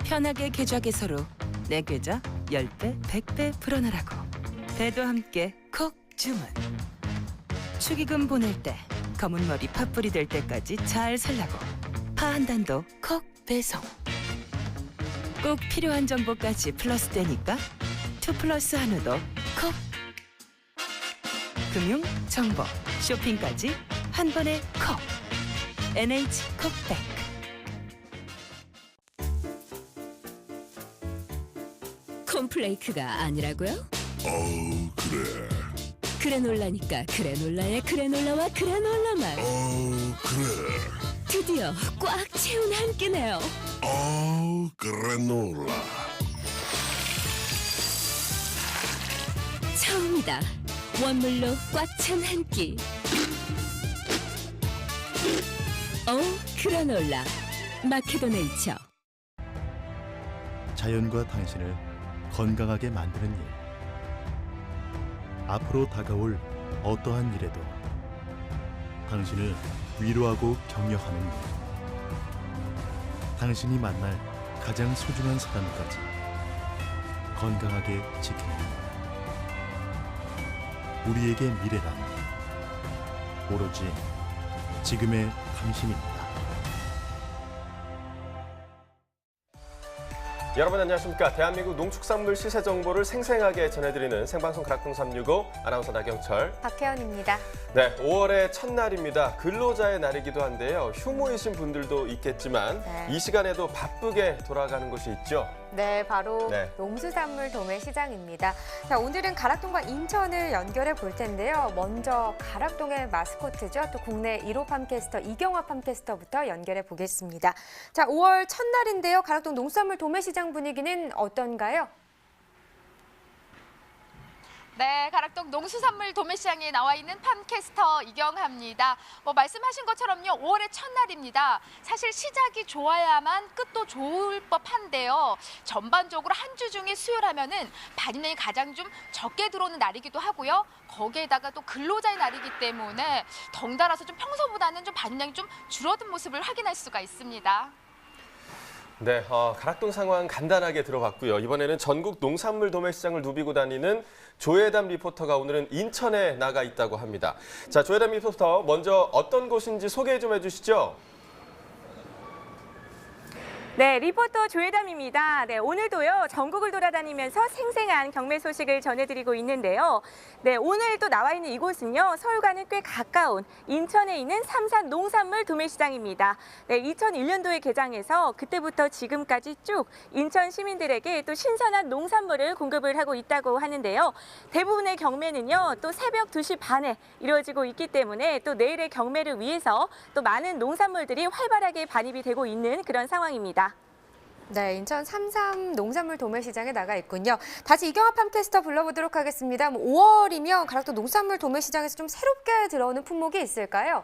편하게 계좌 개설로 내 계좌 10배, 100배 불어나라고. 배도 함께 콕 주문. 축의금 보낼 때 검은 머리 팥불이 될 때까지 잘 살라고. 파 한 단도 콕 배송. 꼭 필요한 정보까지 플러스 되니까 2+1도 콕. 금융, 정보, 쇼핑까지 한 번에 콕. NH콕백. 콘플레이크가 아니라고요? 그래. 그래놀라니까 그래놀라의 그래놀라와 그래놀라만 그래. 드디어 꽉 채운 한 끼네요. 그래놀라. 처음이다. 원물로 꽉 찬 한 끼. 그래놀라 마케도네이처. 자연과 당신을 건강하게 만드는 일. 앞으로 다가올 어떠한 일에도 당신을 위로하고 격려하는 일. 당신이 만날 가장 소중한 사람까지 건강하게 지키는 일. 우리에게 미래란 오로지 지금의 당신입니다. 여러분 안녕하십니까. 대한민국 농축산물 시세 정보를 생생하게 전해드리는 생방송 가락동 365 아나운서 나경철, 박혜연입니다. 네, 5월의 첫날입니다. 근로자의 날이기도 한데요. 휴무이신 분들도 있겠지만 이 시간에도 바쁘게 돌아가는 곳이 있죠. 네, 바로 네. 농수산물 도매시장입니다. 자, 오늘은 가락동과 인천을 연결해 볼 텐데요. 먼저 가락동의 마스코트죠. 또 국내 1호 팜캐스터 이경화 팜캐스터부터 연결해 보겠습니다. 자, 5월 첫날인데요. 가락동 농수산물 도매시장 분위기는 어떤가요? 네, 가락동 농수산물 도매시장에 나와 있는 팜캐스터 이경하입니다. 말씀하신 것처럼요, 5월의 첫날입니다. 사실 시작이 좋아야만 끝도 좋을 법한데요. 전반적으로 한 주 중에 수요라면은 반입량이 가장 좀 적게 들어오는 날이기도 하고요. 거기에다가 또 근로자의 날이기 때문에 덩달아서 좀 평소보다는 좀 반입량이 좀 줄어든 모습을 확인할 수가 있습니다. 네, 가락동 상황 간단하게 들어봤고요. 이번에는 전국 농산물 도매시장을 누비고 다니는 조혜담 리포터가 오늘은 인천에 나가 있다고 합니다. 자, 조혜담 리포터, 먼저 어떤 곳인지 소개 좀 해주시죠. 네, 리포터 조혜담입니다. 네, 오늘도요, 전국을 돌아다니면서 생생한 경매 소식을 전해드리고 있는데요. 네, 오늘 또 나와 있는 이곳은요, 서울과는 꽤 가까운 인천에 있는 삼산 농산물 도매시장입니다. 네, 2001년도에 개장해서 그때부터 지금까지 쭉 인천 시민들에게 또 신선한 농산물을 공급을 하고 있다고 하는데요. 대부분의 경매는요, 또 새벽 2시 반에 이루어지고 있기 때문에 또 내일의 경매를 위해서 또 많은 농산물들이 활발하게 반입이 되고 있는 그런 상황입니다. 네, 인천 삼삼 농산물 도매시장에 나가 있군요. 다시 이경화 팜캐스터 불러보도록 하겠습니다. 5월이면 가락동 농산물 도매시장에서 좀 새롭게 들어오는 품목이 있을까요?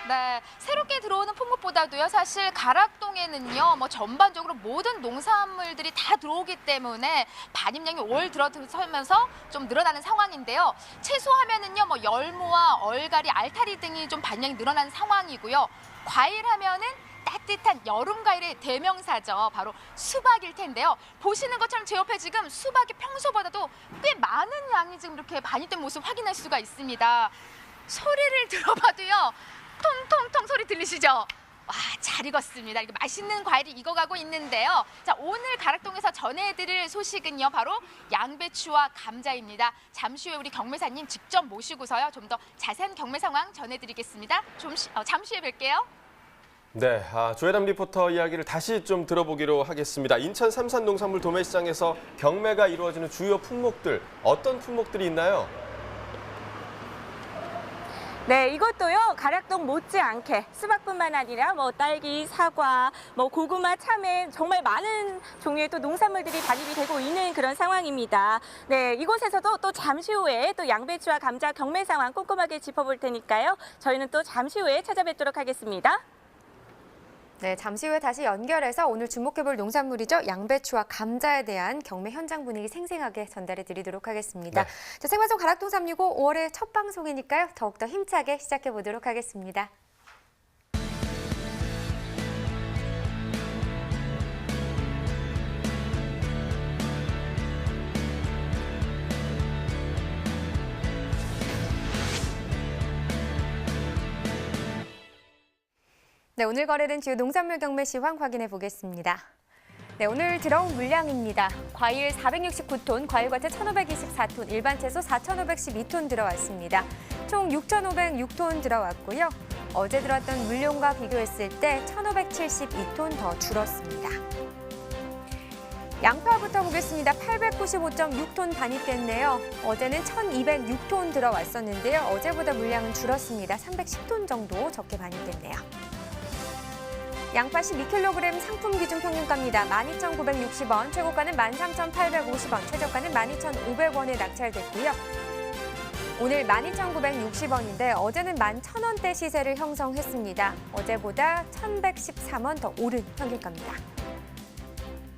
네, 새롭게 들어오는 품목보다도요, 사실 가락동에는요, 전반적으로 모든 농산물들이 다 들어오기 때문에 반입량이 올 들어서면서 좀 늘어나는 상황인데요. 채소하면은요, 열무와 얼갈이, 알타리 등이 좀 반입량이 늘어나는 상황이고요. 과일 하면은 따뜻한 여름 과일의 대명사죠. 바로 수박일 텐데요. 보시는 것처럼 제 옆에 지금 수박이 평소보다도 꽤 많은 양이 지금 이렇게 반입된 모습 확인할 수가 있습니다. 소리를 들어봐도요, 통통통 소리 들리시죠? 와, 잘 익었습니다. 이렇게 맛있는 과일이 익어가고 있는데요. 자, 오늘 가락동에서 전해드릴 소식은요, 바로 양배추와 감자입니다. 잠시 후에 우리 경매사님 직접 모시고서요, 좀 더 자세한 경매 상황 전해드리겠습니다. 잠시 후에 뵐게요. 네, 조혜담 리포터 이야기를 다시 좀 들어보기로 하겠습니다. 인천 삼산 농산물 도매시장에서 경매가 이루어지는 주요 품목들, 어떤 품목들이 있나요? 네, 이것도요, 가락동 못지않게 수박뿐만 아니라 딸기, 사과, 고구마, 참외 정말 많은 종류의 또 농산물들이 반입이 되고 있는 그런 상황입니다. 네, 이곳에서도 또 잠시 후에 또 양배추와 감자 경매 상황 꼼꼼하게 짚어볼 테니까요. 저희는 또 잠시 후에 찾아뵙도록 하겠습니다. 네, 잠시 후에 다시 연결해서 오늘 주목해볼 농산물이죠. 양배추와 감자에 대한 경매 현장 분위기 생생하게 전달해 드리도록 하겠습니다. 네. 자, 생방송 가락동 365 5월의 첫 방송이니까요. 더욱더 힘차게 시작해 보도록 하겠습니다. 네, 오늘 거래된 주요 농산물 경매 시황 확인해 보겠습니다. 네, 오늘 들어온 물량입니다. 과일 469톤, 과일과태 1,524톤, 일반 채소 4,512톤 들어왔습니다. 총 6,506톤 들어왔고요. 어제 들어왔던 물량과 비교했을 때 1,572톤 더 줄었습니다. 양파부터 보겠습니다. 895.6톤 반입됐네요. 어제는 1,206톤 들어왔었는데요. 어제보다 물량은 줄었습니다. 310톤 정도 적게 반입됐네요. 양파 12kg 상품 기준 평균가입니다. 12,960원, 최고가는 13,850원, 최저가는 12,500원에 낙찰됐고요. 오늘 12,960원인데 어제는 11,000원대 시세를 형성했습니다. 어제보다 1,113원 더 오른 평균가입니다.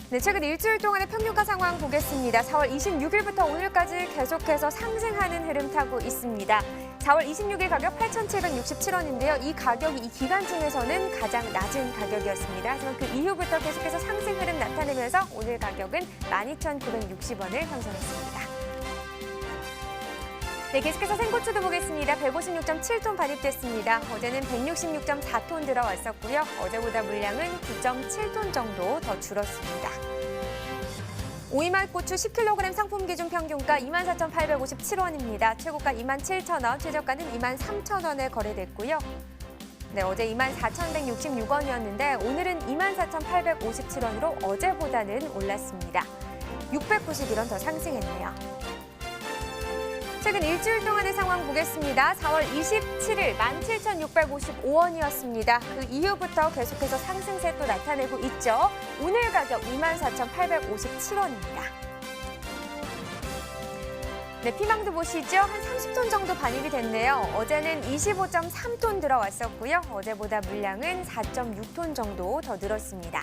네, 최근 일주일 동안의 평균가 상황 보겠습니다. 4월 26일부터 오늘까지 계속해서 상승하는 흐름 타고 있습니다. 4월 26일 가격 8,767원인데요. 이 가격이 이 기간 중에서는 가장 낮은 가격이었습니다. 하지만 그 이후부터 계속해서 상승 흐름 나타내면서 오늘 가격은 12,960원을 형성했습니다. 네, 계속해서 생고추도 보겠습니다. 156.7톤 반입됐습니다. 어제는 166.4톤 들어왔었고요. 어제보다 물량은 9.7톤 정도 더 줄었습니다. 오이말 고추 10kg 상품 기준 평균가 24,857원입니다. 최고가 27,000원, 최저가는 23,000원에 거래됐고요. 네, 어제 24,166원이었는데 오늘은 24,857원으로 어제보다는 올랐습니다. 691원 더 상승했네요. 최근 일주일 동안의 상황 보겠습니다. 4월 27일 17,655원이었습니다. 그 이후부터 계속해서 상승세 또 나타내고 있죠. 오늘 가격 24,857원입니다. 네, 피망도 보시죠. 한 30톤 정도 반입이 됐네요. 어제는 25.3톤 들어왔었고요. 어제보다 물량은 4.6톤 정도 더 늘었습니다.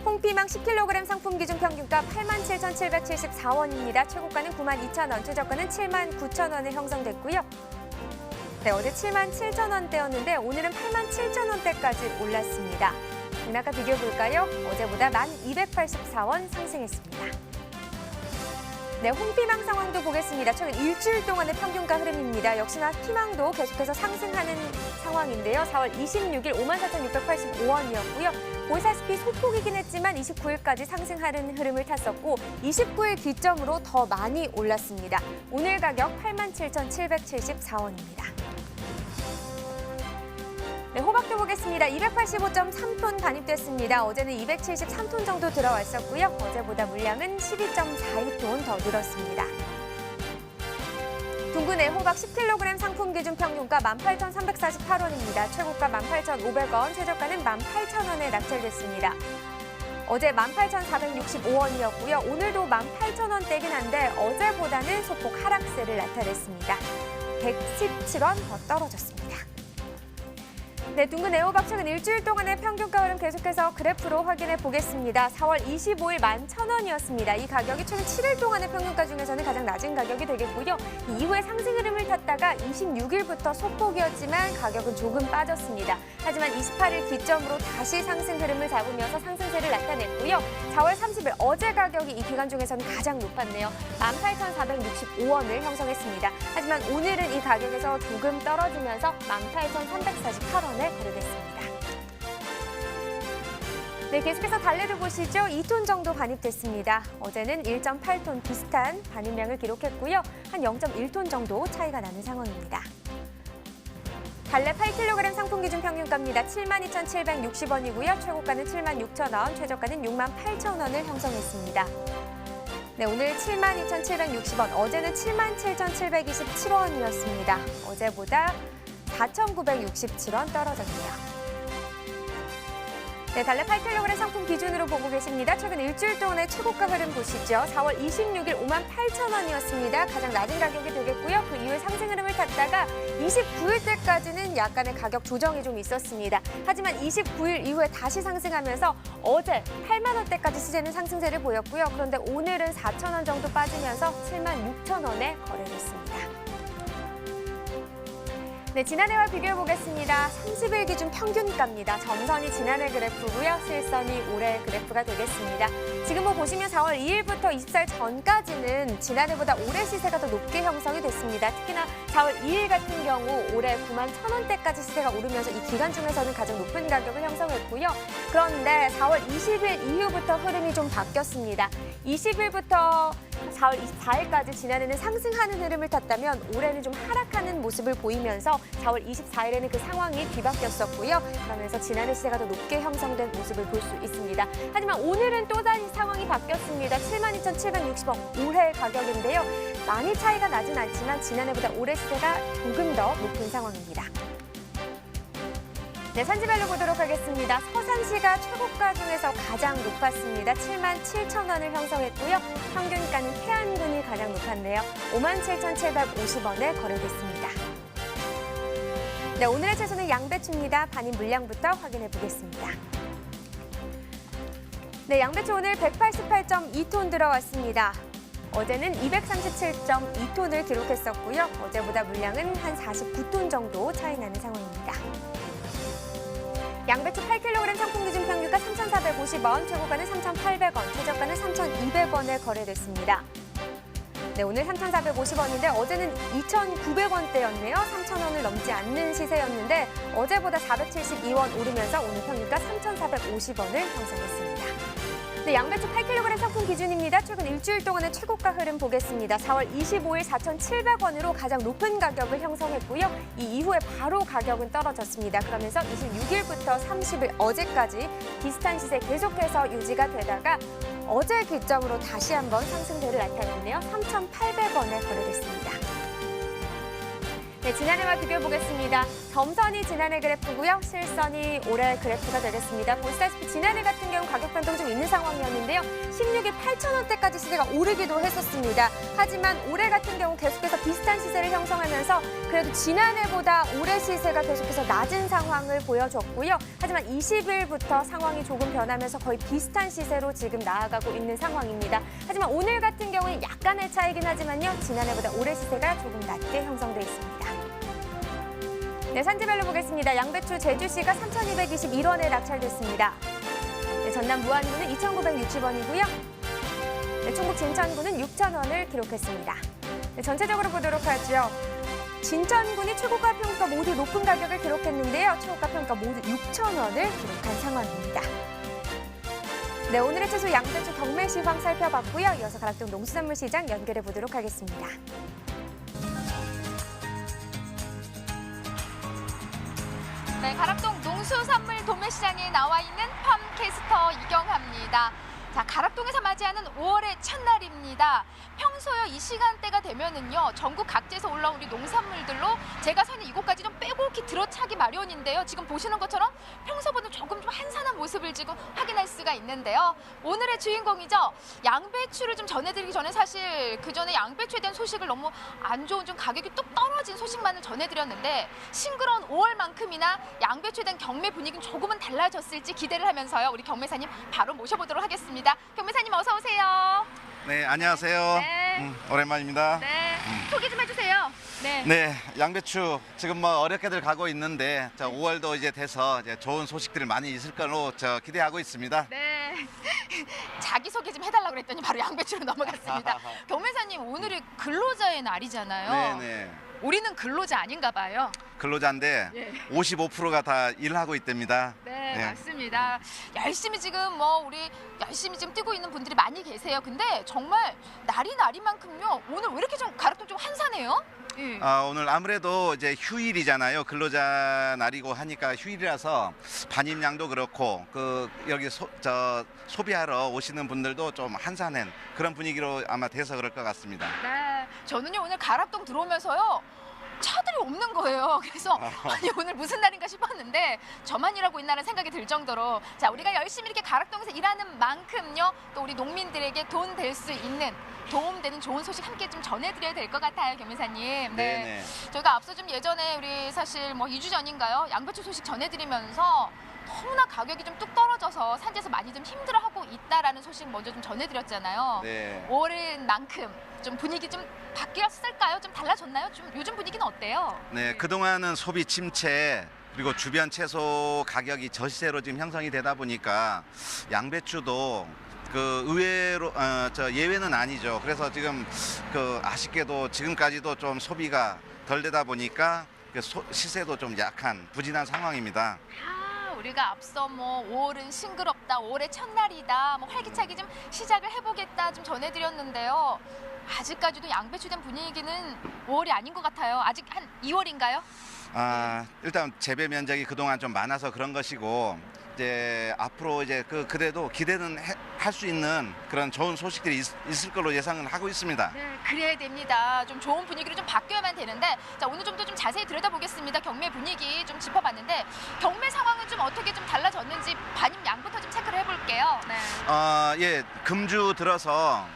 홍피망 10kg 상품 기준 평균가 87,774원입니다. 최고가는 92,000원, 최저가는 79,000원에 형성됐고요. 네, 어제 77,000원대였는데 오늘은 87,000원대까지 올랐습니다. 이날과 비교해 볼까요? 어제보다 1,284원 상승했습니다. 네, 홍피망 상황도 보겠습니다. 최근 일주일 동안의 평균가 흐름입니다. 역시나 피망도 계속해서 상승하는 상황인데요. 4월 26일 54,685원이었고요. 보시다시피 소폭이긴 했지만 29일까지 상승하는 흐름을 탔었고 29일 기점으로 더 많이 올랐습니다. 오늘 가격 87,774원입니다. 네, 호박도 보겠습니다. 285.3톤 반입됐습니다. 어제는 273톤 정도 들어왔었고요. 어제보다 물량은 12.42톤 더 늘었습니다. 둥근 애호박 10kg 상품 기준 평균가 18,348원입니다. 최고가 18,500원, 최저가는 18,000원에 낙찰됐습니다. 어제 18,465원이었고요. 오늘도 18,000원대긴 한데 어제보다는 소폭 하락세를 나타냈습니다. 117원 더 떨어졌습니다. 네, 둥근 애호박 최근 일주일 동안의 평균가 흐름 계속해서 그래프로 확인해 보겠습니다. 4월 25일 11,000원이었습니다. 이 가격이 최근 7일 동안의 평균가 중에서는 가장 낮은 가격이 되겠고요. 이후에 상승 흐름을 탔다가 26일부터 소폭이었지만 가격은 조금 빠졌습니다. 하지만 28일 기점으로 다시 상승 흐름을 잡으면서 상승세를 나타냈고요. 4월 30일 어제 가격이 이 기간 중에서는 가장 높았네요. 18,465원을 형성했습니다. 하지만 오늘은 이 가격에서 조금 떨어지면서 18,348원에 거래됐습니다. 네, 계속해서 달래도 보시죠. 2톤 정도 반입됐습니다. 어제는 1.8톤 비슷한 반입량을 기록했고요. 한 0.1톤 정도 차이가 나는 상황입니다. 달래 8kg 상품 기준 평균가입니다. 72,760원이고요. 최고가는 76,000원, 최저가는 68,000원을 형성했습니다. 네, 오늘 72,760원, 어제는 77,727원이었습니다. 어제보다 4,967원 떨어졌네요. 네, 달래 8kg 상품 기준으로 보고 계십니다. 최근 일주일 동안의 최고가 흐름 보시죠. 4월 26일 58,000원이었습니다. 가장 낮은 가격이 되겠고요. 그 이후에 상승 흐름을 탔다가 29일 때까지는 약간의 가격 조정이 좀 있었습니다. 하지만 29일 이후에 다시 상승하면서 어제 8만 원대까지 시세는 상승세를 보였고요. 그런데 오늘은 4,000원 정도 빠지면서 76,000원에 거래됐습니다. 네, 지난해와 비교해 보겠습니다. 30일 기준 평균가입니다. 점선이 지난해 그래프고요. 실선이 올해 그래프가 되겠습니다. 지금 보시면 4월 2일부터 24일 전까지는 지난해보다 올해 시세가 더 높게 형성이 됐습니다. 특히나 4월 2일 같은 경우 올해 9만 1,000원대까지 시세가 오르면서 이 기간 중에서는 가장 높은 가격을 형성했고요. 그런데 4월 20일 이후부터 흐름이 좀 바뀌었습니다. 20일부터 4월 24일까지 지난해는 상승하는 흐름을 탔다면 올해는 좀 하락하는 모습을 보이면서 4월 24일에는 그 상황이 뒤바뀌었었고요. 그러면서 지난해 시세가 더 높게 형성된 모습을 볼 수 있습니다. 하지만 오늘은 또다시 상황이 바뀌었습니다. 72,760원 올해 가격인데요. 많이 차이가 나진 않지만 지난해보다 올해 시세가 조금 더 높은 상황입니다. 네, 산지별로 보도록 하겠습니다. 서산시가 최고가 중에서 가장 높았습니다. 77,000원을 형성했고요. 평균가는 태안군이 가장 높았네요. 57,750원에 거래됐습니다. 네, 오늘의 채소는 양배추입니다. 반입 물량부터 확인해 보겠습니다. 네, 양배추 오늘 188.2톤 들어왔습니다. 어제는 237.2톤을 기록했었고요. 어제보다 물량은 한 49톤 정도 차이 나는 상황입니다. 양배추 8kg 상품 기준 평균가 3,450원, 최고가는 3,800원, 최저가는 3,200원에 거래됐습니다. 네, 오늘 3,450원인데 어제는 2,900원대였네요. 3,000원을 넘지 않는 시세였는데 어제보다 472원 오르면서 오늘 평균가 3,450원을 형성했습니다. 네, 양배추 8kg 상품 기준입니다. 최근 일주일 동안의 최고가 흐름 보겠습니다. 4월 25일 4,700원으로 가장 높은 가격을 형성했고요. 이 이후에 바로 가격은 떨어졌습니다. 그러면서 26일부터 30일 어제까지 비슷한 시세 계속해서 유지가 되다가 어제 기점으로 다시 한번 상승세를 나타냈네요. 3,800원에 거래됐습니다. 네, 지난해와 비교해 보겠습니다. 점선이 지난해 그래프고요. 실선이 올해 그래프가 되겠습니다. 보시다시피 지난해 같은 경우 가격 변동 좀 있는 상황이었는데요. 16일 8,000원대까지 시세가 오르기도 했었습니다. 하지만 올해 같은 경우 계속해서 비슷한 시세를 형성하면서 그래도 지난해보다 올해 시세가 계속해서 낮은 상황을 보여줬고요. 하지만 20일부터 상황이 조금 변하면서 거의 비슷한 시세로 지금 나아가고 있는 상황입니다. 하지만 오늘 같은 경우는 약간의 차이긴 하지만요. 지난해보다 올해 시세가 조금 낮게 형성돼 있습니다. 네, 산지별로 보겠습니다. 양배추 제주시가 3,221원에 낙찰됐습니다. 네, 전남 무안군은 2,960원이고요. 네, 충북 진천군은 6,000원을 기록했습니다. 네, 전체적으로 보도록 하죠. 진천군이 최고가 평가 모두 높은 가격을 기록했는데요. 최고가 평가 모두 6,000원을 기록한 상황입니다. 네, 오늘의 채소 양배추 경매 시황 살펴봤고요. 이어서 가락동 농수산물 시장 연결해 보도록 하겠습니다. 네, 가락동 농수산물 도매시장에 나와 있는 팜캐스터 이경합니다. 자, 가락동에서 맞이하는 5월의 첫날입니다. 평소요 이 시간대가 되면은요 전국 각지에서 올라온 우리 농산물들로 제가 사는 이곳까지 좀 빼곡히 들어차기 마련인데요. 지금 보시는 것처럼 평소보다 조금 좀 한산한 모습을 지금 확인할 수가 있는데요. 오늘의 주인공이죠. 양배추를 좀 전해드리기 전에 사실 그 전에 양배추에 대한 소식을 너무 안 좋은 좀 가격이 뚝 떨어진 소식만을 전해드렸는데 싱그러운 5월만큼이나 양배추에 대한 경매 분위기는 조금은 달라졌을지 기대를 하면서요. 우리 경매사님 바로 모셔보도록 하겠습니다. 경매사님 어서 오세요. 네, 안녕하세요. 네. 오랜만입니다. 네, 소개 좀 해주세요. 네. 네, 양배추 지금 뭐 어렵게들 가고 있는데 5월도 이제 돼서 이제 좋은 소식들이 많이 있을 거로 기대하고 있습니다. 네. 자기 소개 좀 해달라고 그랬더니 바로 양배추로 넘어갔습니다. 경매사님 오늘이 근로자의 날이잖아요. 네. 우리는 근로자 아닌가 봐요. 근로자인데 예. 55%가 다 일하고 있답니다. 네, 네. 맞습니다. 열심히 지금 우리 열심히 지금 뛰고 있는 분들이 많이 계세요. 근데 정말 날이 날이만큼요. 오늘 왜 이렇게 좀 가락동 좀 한산해요? 예. 오늘 아무래도 이제 휴일이잖아요. 근로자 날이고 하니까 휴일이라서 반입량도 그렇고 여기 소비하러 오시는 분들도 좀 한산한 그런 분위기로 아마 돼서 그럴 것 같습니다. 네, 저는요 오늘 가락동 들어오면서요. 차들이 없는 거예요. 그래서 아니 오늘 무슨 날인가 싶었는데 저만 일하고 있나라는 생각이 들 정도로 자 우리가 열심히 이렇게 가락동에서 일하는 만큼요 또 우리 농민들에게 돈 될 수 있는 도움되는 좋은 소식 함께 좀 전해드려야 될 것 같아요, 경매사님. 네. 저희가 앞서 좀 예전에 우리 사실 2주 전인가요? 양배추 소식 전해드리면서 너무나 가격이 좀 뚝 떨어져서 산지에서 많이 좀 힘들어하고 있다라는 들어온다는 소식 먼저 좀 전해드렸잖아요. 네. 5월인 만큼 좀 분위기 좀 바뀌었을까요? 좀 달라졌나요? 좀 요즘 분위기는 어때요? 네, 그동안은 소비 침체 그리고 주변 채소 가격이 저시세로 지금 형성이 되다 보니까 양배추도 그 의외로 예외는 아니죠. 그래서 지금 그 아쉽게도 지금까지도 좀 소비가 덜 되다 보니까 그 시세도 좀 약한 부진한 상황입니다. 우리가 앞서 뭐 5월은 싱그럽다, 5월의 첫날이다, 뭐 활기차게 좀 시작을 해보겠다 좀 전해드렸는데요. 아직까지도 양배추된 분위기는 5월이 아닌 것 같아요. 아직 한 2월인가요? 일단 재배 면적이 그동안 좀 많아서 그런 것이고 이제 앞으로 이제 그래도 기대는 할 수 있는 그런 좋은 소식들이 있을 걸로 예상은 하고 있습니다. 네, 그래야 됩니다. 좀 좋은 분위기로 좀 바뀌어야만 되는데, 자, 오늘 좀 더 좀 자세히 들여다보겠습니다. 경매 분위기 좀 짚어봤는데 경매 상황은 좀 어떻게 좀 달라졌는지 반입 양부터 좀 체크를 해볼게요. 네. 예, 금주 들어서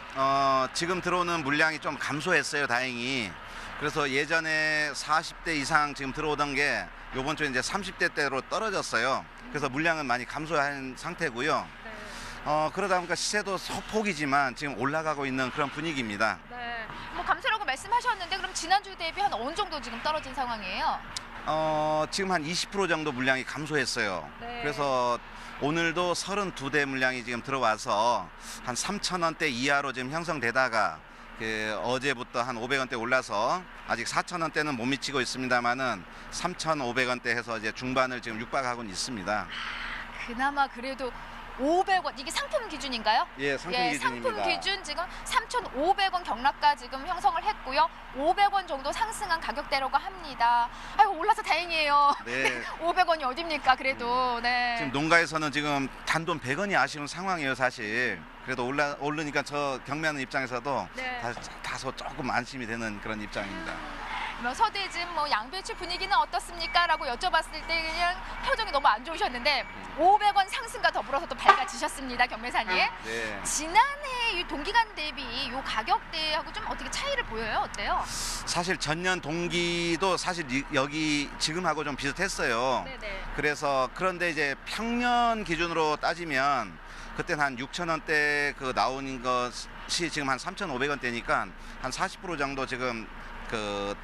지금 들어오는 물량이 좀 감소했어요, 다행히. 그래서 예전에 40대 이상 지금 들어오던 게 이번 주에 이제 30대대로 떨어졌어요. 그래서 물량은 많이 감소한 상태고요. 그러다 보니까 시세도 소폭이지만 지금 올라가고 있는 그런 분위기입니다. 네. 뭐 감소라고 말씀하셨는데 그럼 지난주 대비 한 어느 정도 지금 떨어진 상황이에요? 지금 한 20% 정도 물량이 감소했어요. 네. 그래서 오늘도 32대 물량이 지금 들어와서 한 3,000원대 이하로 지금 형성되다가 어제부터 한 500원대 올라서 아직 4,000원대는 못 미치고 있습니다만은 3,500원대 해서 이제 중반을 지금 육박하고는 있습니다. 그나마 그래도 500원, 이게 상품 기준인가요? 예, 상품 기준입니다. 상품 기준 지금 3,500원 경락가 지금 형성을 했고요. 500원 정도 상승한 가격대라고 합니다. 아유, 올라서 다행이에요. 네. 500원이 어딥니까, 그래도. 네. 지금 농가에서는 지금 단돈 100원이 아쉬운 상황이에요, 사실. 그래도 오르니까 저 경매하는 입장에서도 네. 다소 조금 안심이 되는 그런 입장입니다. 뭐 서대진 뭐 양배추 분위기는 어떻습니까? 라고 여쭤봤을 때 그냥 표정이 너무 안 좋으셨는데 500원 상승과 더불어서 또 밝아지셨습니다, 경매사님. 네. 지난해 이 동기간 대비 이 가격대하고 좀 어떻게 차이를 보여요? 어때요? 사실 전년 동기도 사실 여기 지금하고 좀 비슷했어요. 네네. 그래서 그런데 이제 평년 기준으로 따지면 그때는 한 6,000원대 나오는 것이 지금 한 3,500원대니까 한 40% 정도 지금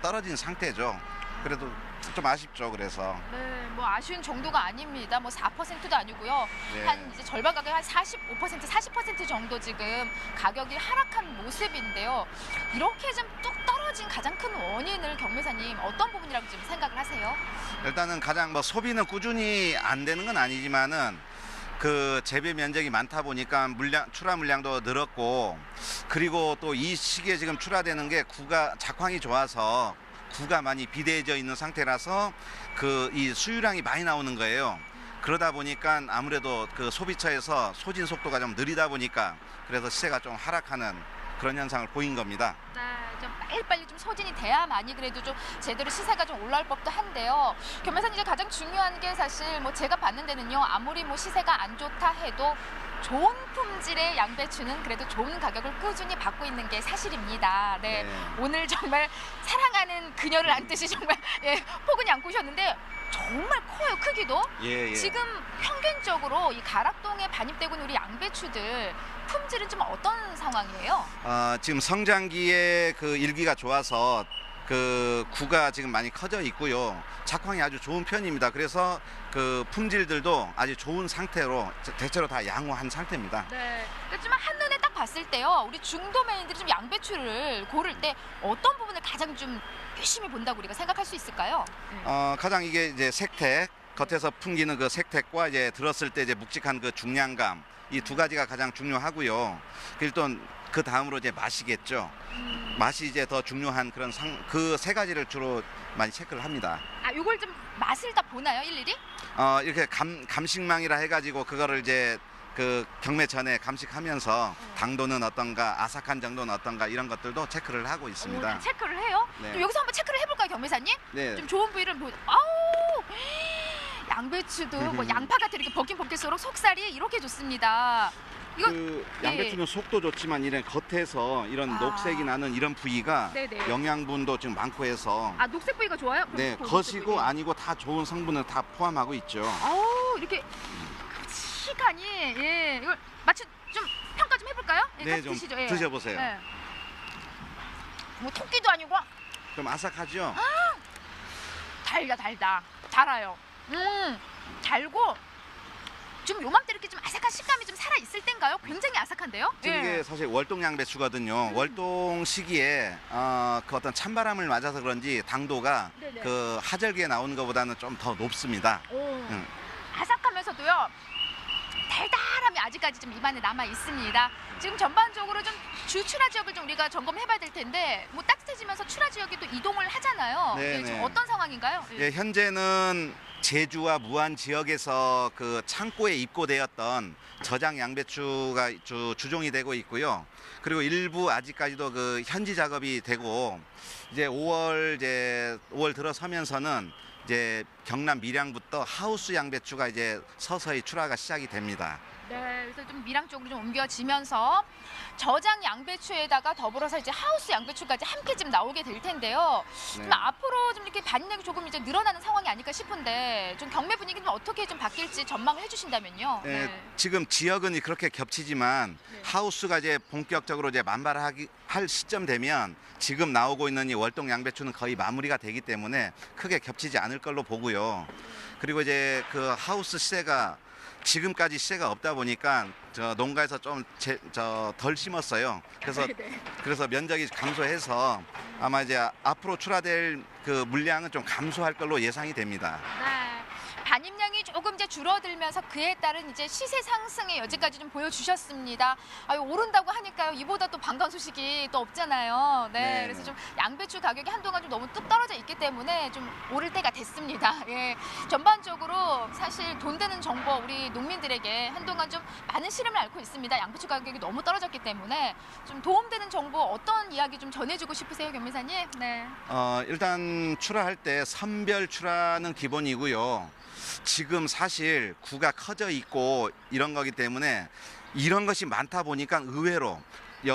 떨어진 상태죠. 그래도 좀 아쉽죠. 그래서. 네, 뭐 아쉬운 정도가 아닙니다. 뭐 4%도 아니고요. 네. 한 이제 절반 가격 한 45%, 40% 정도 지금 가격이 하락한 모습인데요. 이렇게 좀 뚝 떨어진 가장 큰 원인을 경매사님 어떤 부분이라고 지금 생각을 하세요? 일단은 가장 소비는 꾸준히 안 되는 건 아니지만은 재배 면적이 많다 보니까 출하 물량도 늘었고, 그리고 또 이 시기에 지금 출하되는 게 작황이 좋아서 구가 많이 비대해져 있는 상태라서 이 수유량이 많이 나오는 거예요. 그러다 보니까 아무래도 소비처에서 소진 속도가 좀 느리다 보니까 그래서 시세가 좀 하락하는 그런 현상을 보인 겁니다. 네, 좀 빨리빨리 좀 소진이 돼야만이 그래도 좀 제대로 시세가 좀 올라올 법도 한데요. 경매사님, 이제 가장 중요한 게 사실 뭐 제가 봤는 데는요, 아무리 뭐 시세가 안 좋다 해도 좋은 품질의 양배추는 그래도 좋은 가격을 꾸준히 받고 있는 게 사실입니다. 네, 오늘 정말 사랑하는 그녀를 안듯이 정말 폭은 안고 오셨는데 정말 커요, 크기도. 예. 지금 평균적으로 이 가락동에 반입되고 있는 우리 양배추들 품질은 좀 어떤 상황이에요? 지금 성장기에 일기가 좋아서 구가 지금 많이 커져 있고요. 작황이 아주 좋은 편입니다. 그래서 품질들도 아주 좋은 상태로 대체로 다 양호한 상태입니다. 네. 그렇지만 한눈에 딱 봤을 때요, 우리 중도매인들이 좀 양배추를 고를 때 어떤 부분을 가장 좀 열심히 본다고 우리가 생각할 수 있을까요? 가장 이게 이제 색택, 겉에서 풍기는 색택과 이제 들었을 때 이제 묵직한 중량감, 이 두 가지가 가장 중요하고요. 일단 그 다음으로 이제 맛이겠죠. 맛이 이제 더 중요한 그런 그 세 가지를 주로 많이 체크를 합니다. 이걸 좀 맛을 다 보나요, 일일이? 이렇게 감식망이라 해가지고 그거를 이제 경매 전에 감식하면서 당도는 어떤가, 아삭한 정도는 어떤가, 이런 것들도 체크를 하고 있습니다. 체크를 해요? 네. 좀 여기서 한번 체크를 해볼까요, 경매사님? 네. 좀 좋은 부위를 아우! 양배추도 뭐 양파 같은 이렇게 벗긴 벗길수록 속살이 이렇게 좋습니다. 이거 양배추는 속도 좋지만 이런 겉에서 이런 녹색이 나는 이런 부위가 네네. 영양분도 지금 많고 해서 녹색 부위가 좋아요? 네, 겉이고 아니고 다 좋은 성분을 다 포함하고 있죠. 아우, 이렇게 시간이 이걸 마치 좀 네, 좀 드시죠. 예. 드셔보세요. 예. 뭐 토끼도 아니고 좀 아삭하죠? 달아요. 달고 좀 요맘때 이렇게 좀 아삭한 식감이 좀 살아 있을 땐가요? 굉장히 아삭한데요? 지금 이게 사실 월동 양배추거든요. 월동 시기에 그 어떤 찬바람을 맞아서 그런지 당도가 네네. 그 하절기에 나오는 것보다는 좀 더 높습니다. 아삭하면서도요. 달달함이 아직까지 좀 입안에 남아 있습니다. 지금 전반적으로 좀 주출하 지역을 좀 우리가 점검해봐야 될 텐데 뭐 따뜻해지면서 출하 지역이 또 이동을 하잖아요. 네네. 예, 지금 어떤 상황인가요? 예, 현재는 제주와 무안 지역에서 그 창고에 입고되었던 저장 양배추가 주종이 되고 있고요. 그리고 일부 아직까지도 그 현지 작업이 되고 이제 5월 들어서면서는 이제 경남 밀양부터 하우스 양배추가 이제 서서히 출하가 시작이 됩니다. 네, 그래서 좀 밀양 쪽으로 좀 옮겨지면서 저장 양배추에다가 더불어서 이제 하우스 양배추까지 함께 좀 나오게 될 텐데요. 네. 좀 앞으로 좀 이렇게 반응이 조금 이제 늘어나는 상황이 아닐까 싶은데 좀 경매 분위기는 어떻게 좀 바뀔지 전망을 해주신다면요. 네, 지금 지역은 그렇게 겹치지만 네. 하우스가 이제 본격적으로 이제 할 시점 되면 지금 나오고 있는 이 월동 양배추는 거의 마무리가 되기 때문에 크게 겹치지 않을 걸로 보고요. 그리고 이제 그 하우스 시세가 지금까지 시세가 없다 보니까 저 농가에서 좀 덜 심었어요. 그래서 면적이 감소해서 아마 이제 앞으로 출하될 그 물량은 좀 감소할 걸로 예상이 됩니다. 네. 반입량이 조금 이제 줄어들면서 그에 따른 이제 시세 상승의 여지까지 좀 보여주셨습니다. 아유, 오른다고 하니까요. 이보다 또 반가운 소식이 또 없잖아요. 네, 네, 그래서 네. 좀 양배추 가격이 한동안 좀 너무 뚝 떨어져 있기 때문에 좀 오를 때가 됐습니다. 예, 전반적으로 사실 돈 되는 정보 우리 농민들에게 한동안 좀 많은 시름을 앓고 있습니다. 양배추 가격이 너무 떨어졌기 때문에 좀 도움되는 정보 어떤 이야기 좀 전해주고 싶으세요, 경매사님? 네. 일단 출하할 때 선별 출하는 기본이고요. 지금 사실 구가 커져 있고 이런 거기 때문에 이런 것이 많다 보니까 의외로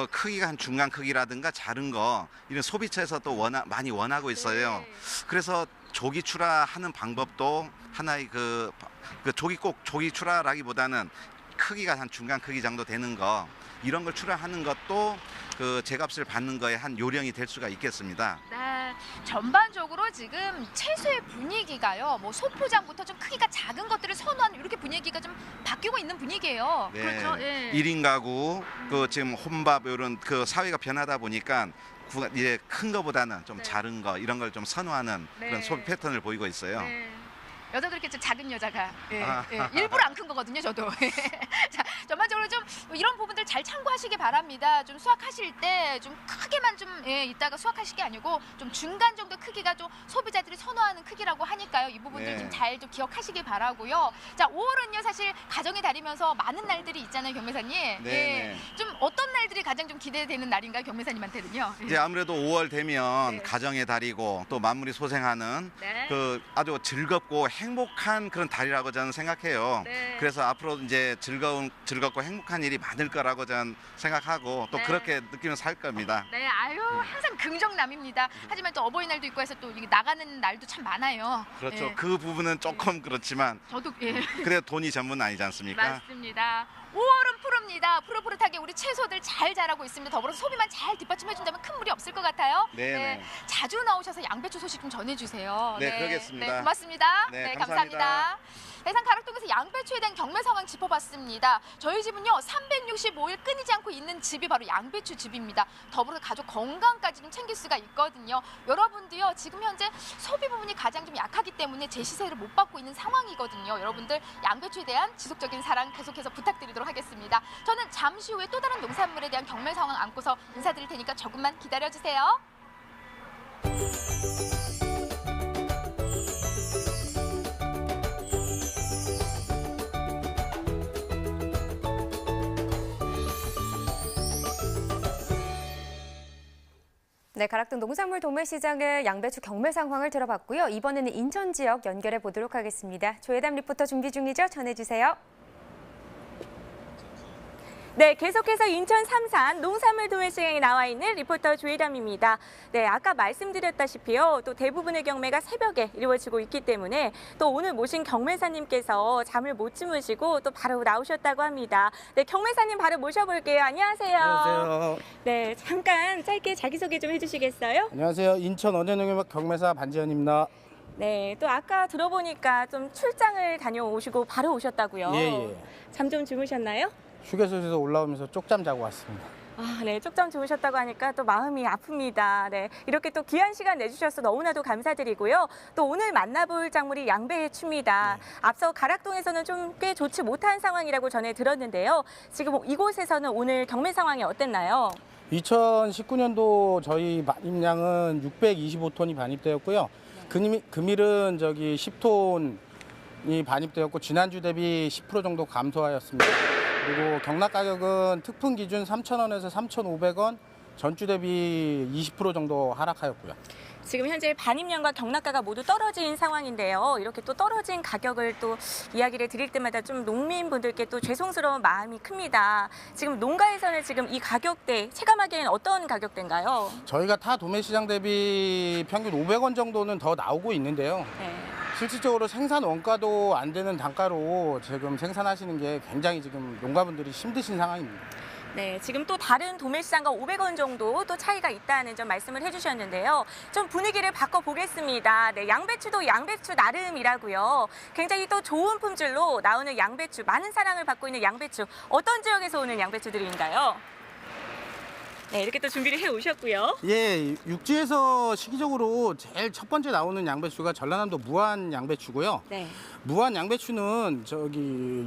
크기가 한 중간 크기라든가 작은 거 이런 소비처에서 또 많이 원하고 있어요. 네. 그래서 조기 출하하는 방법도 하나의 그 조기 출하라기보다는 크기가 한 중간 크기 정도 되는 거 이런 걸 출하하는 것도 그 제값을 받는 거에 한 요령이 될 수가 있겠습니다. 네, 전반적으로 지금 채소의 분위기가요. 뭐 소포장부터 좀 크기가 작은 것들을 선호하는 이렇게 분위기가 좀 바뀌고 있는 분위기예요. 네. 그렇죠. 예. 1인 가구, 그 지금 혼밥 이런 그 사회가 변하다 보니까 이제 큰 거보다는 좀 네. 작은 거 이런 걸 좀 선호하는 네. 그런 소비 패턴을 보이고 있어요. 네. 여자도 이렇게 좀 작은 여자가 아. 일부러 안 큰 거거든요, 저도. 자, 전반적으로 좀 이런 부분들 잘 참고하시기 바랍니다. 좀 수확하실 때 좀 크게만 좀 이따가 수확하실 게 아니고 좀 중간 정도 크기가 좀 소비자들이 선호하는 크기라고 하니까요. 이 부분들 네. 좀 잘 좀 기억하시기 바라고요. 자, 5월은요 사실 가정의 달이면서 많은 날들이 있잖아요, 경매사님. 네. 좀 어떤 날들이 가장 좀 기대되는 날인가요, 경매사님한테는요? 이제 아무래도 5월 되면 네. 가정의 달이고 또 마무리 소생하는 네. 그 아주 즐겁고 행복한 그런 달이라고 저는 생각해요. 네. 그래서 앞으로 이제 즐겁고 행복한 일이 많을 거라고 저는 생각하고 또 네. 그렇게 느끼면서 살 겁니다. 네, 아유 항상 긍정남입니다. 하지만 또 어버이날도 있고 해서 또 이게 나가는 날도 참 많아요. 그렇죠. 예. 그 부분은 조금 그렇지만 저도 예. 그래도 돈이 전부는 아니지 않습니까? 맞습니다. 5월은 푸릅니다. 푸릇푸릇하게 우리 채소들 잘 자라고 있습니다. 더불어서 소비만 잘 뒷받침해준다면 큰 무리 없을 것 같아요. 네. 자주 나오셔서 양배추 소식 좀 전해주세요. 네, 그러겠습니다. 네, 고맙습니다. 네, 감사합니다. 해상 가락동에서 양배추에 대한 경매 상황 짚어봤습니다. 저희 집은요 365일 끊이지 않고 있는 집이 바로 양배추 집입니다. 더불어서 가족 건강까지 좀 챙길 수가 있거든요. 여러분도요 지금 현재 소비 부분이 가장 좀 약하기 때문에 제시세를 못 받고 있는 상황이거든요. 여러분들 양배추에 대한 지속적인 사랑 계속해서 부탁드리도록 하겠습니다. 저는 잠시 후에 또 다른 농산물에 대한 경매 상황 안고서 인사드릴 테니까 조금만 기다려주세요. 네, 가락동 농산물 도매시장의 양배추 경매 상황을 들어봤고요. 이번에는 인천 지역 연결해 보도록 하겠습니다. 조혜담 리포터 준비 중이죠? 전해주세요. 네, 계속해서 인천 삼산 농산물 도매시장에 나와 있는 리포터 조혜담입니다. 네, 아까 말씀드렸다시피요. 또 대부분의 경매가 새벽에 이루어지고 있기 때문에 또 오늘 모신 경매사님께서 잠을 못 주무시고 또 바로 나오셨다고 합니다. 네, 경매사님 바로 모셔볼게요. 안녕하세요. 안녕하세요. 네, 잠깐 짧게 자기소개 좀 해주시겠어요? 안녕하세요. 인천 언해농협 경매사 반지현입니다. 네, 또 아까 들어보니까 좀 출장을 다녀오시고 바로 오셨다고요. 예. 잠 좀 주무셨나요? 휴게소에서 올라오면서 쪽잠 자고 왔습니다. 아, 네, 쪽잠 주무셨다고 하니까 또 마음이 아픕니다. 네, 이렇게 또 귀한 시간 내주셔서 너무나도 감사드리고요. 또 오늘 만나볼 작물이 양배추입니다. 앞서 가락동에서는 좀 꽤 좋지 못한 상황이라고 전해 들었는데요. 지금 이곳에서는 오늘 경매 상황이 어땠나요? 2019년도 저희 반입량은 625톤이 반입되었고요. 금일은 10톤이 반입되었고 지난주 대비 10% 정도 감소하였습니다. 그리고 경락 가격은 특품 기준 3,000원에서 3,500원, 전주 대비 20% 정도 하락하였고요. 지금 현재 반입량과 경락가가 모두 떨어진 상황인데요. 이렇게 또 떨어진 가격을 또 이야기를 드릴 때마다 좀 농민분들께 또 죄송스러운 마음이 큽니다. 지금 농가에서는 지금 이 가격대 체감하기에는 어떤 가격대인가요? 저희가 타 도매시장 대비 평균 500원 정도는 더 나오고 있는데요. 네. 실질적으로 생산 원가도 안 되는 단가로 지금 생산하시는 게 굉장히 지금 농가분들이 힘드신 상황입니다. 네, 지금 또 다른 도매시장과 500원 정도 또 차이가 있다는 점 말씀을 해주셨는데요. 좀 분위기를 바꿔보겠습니다. 네, 양배추도 양배추 나름이라고요. 굉장히 또 좋은 품질로 나오는 양배추, 많은 사랑을 받고 있는 양배추. 어떤 지역에서 오는 양배추들인가요? 네, 이렇게 또 준비를 해오셨고요. 예, 육지에서 시기적으로 제일 첫 번째 나오는 양배추가 전라남도 무안 양배추고요. 네. 무안 양배추는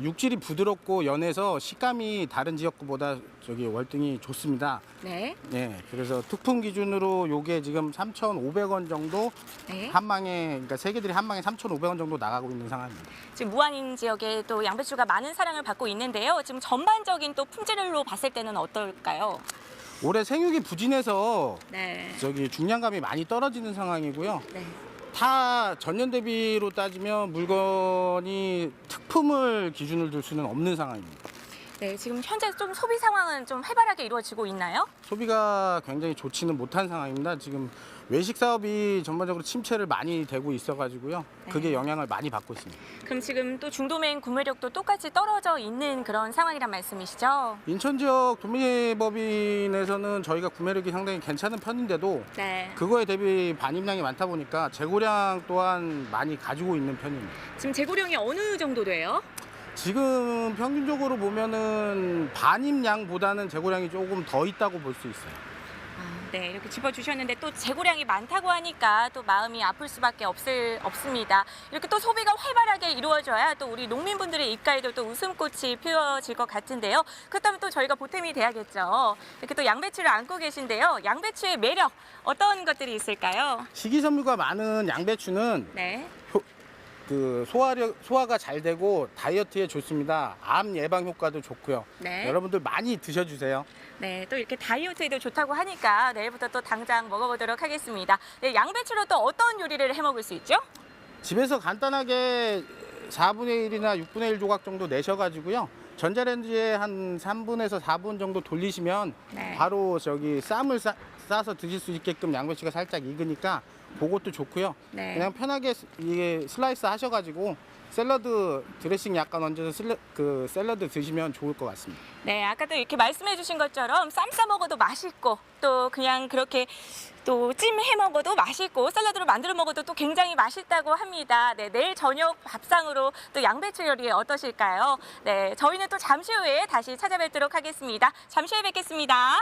육질이 부드럽고 연해서 식감이 다른 지역보다 월등히 좋습니다. 네. 예, 그래서 특품 기준으로 요게 지금 3,500원 정도 네. 그러니까 세 개들이 한 망에 3,500원 정도 나가고 있는 상황입니다. 지금 무안인 지역에 또 양배추가 많은 사랑을 받고 있는데요. 지금 전반적인 또 품질로 봤을 때는 어떨까요? 올해 생육이 부진해서 네. 중량감이 많이 떨어지는 상황이고요. 네. 타 전년 대비로 따지면 물건이 특품을 기준을 둘 수는 없는 상황입니다. 네, 지금 현재 좀 소비 상황은 좀 활발하게 이루어지고 있나요? 소비가 굉장히 좋지는 못한 상황입니다. 지금 외식 사업이 전반적으로 침체를 많이 되고 있어가지고요. 그게 영향을 많이 받고 있습니다. 그럼 지금 또 중도매인 구매력도 똑같이 떨어져 있는 그런 상황이란 말씀이시죠? 인천 지역 도매법인에서는 저희가 구매력이 상당히 괜찮은 편인데도 네. 그거에 대비 반입량이 많다 보니까 재고량 또한 많이 가지고 있는 편입니다. 지금 재고량이 어느 정도 돼요? 지금 평균적으로 보면은 반입량보다는 재고량이 조금 더 있다고 볼 수 있어요. 네, 이렇게 짚어주셨는데 또 재고량이 많다고 하니까 또 마음이 아플 수밖에 없습니다. 이렇게 또 소비가 활발하게 이루어져야 또 우리 농민분들의 입가에도 또 웃음꽃이 피어질 것 같은데요. 그렇다면 또 저희가 보탬이 돼야겠죠. 이렇게 또 양배추를 안고 계신데요. 양배추의 매력 어떤 것들이 있을까요? 식이섬유가 많은 양배추는 네. 소화가 잘 되고 다이어트에 좋습니다. 암 예방 효과도 좋고요. 네. 여러분들 많이 드셔주세요. 네, 또 이렇게 다이어트에도 좋다고 하니까 내일부터 또 당장 먹어보도록 하겠습니다. 네, 양배추로 또 어떤 요리를 해 먹을 수 있죠? 집에서 간단하게 4분의 1이나 6분의 1 조각 정도 내셔가지고요. 전자레인지에 한 3분에서 4분 정도 돌리시면 네. 바로 쌈을 싸서 드실 수 있게끔 양배추가 살짝 익으니까 그것도 좋고요. 네. 그냥 편하게 이게 슬라이스 하셔가지고 샐러드 드레싱 약간 얹어서 샐러드 드시면 좋을 것 같습니다. 네, 아까 또 이렇게 말씀해 주신 것처럼 쌈 싸 먹어도 맛있고 또 그냥 그렇게 또 찜 해 먹어도 맛있고 샐러드로 만들어 먹어도 또 굉장히 맛있다고 합니다. 네, 내일 저녁 밥상으로 또 양배추 요리 어떠실까요? 네, 저희는 또 잠시 후에 다시 찾아뵙도록 하겠습니다. 잠시 후에 뵙겠습니다.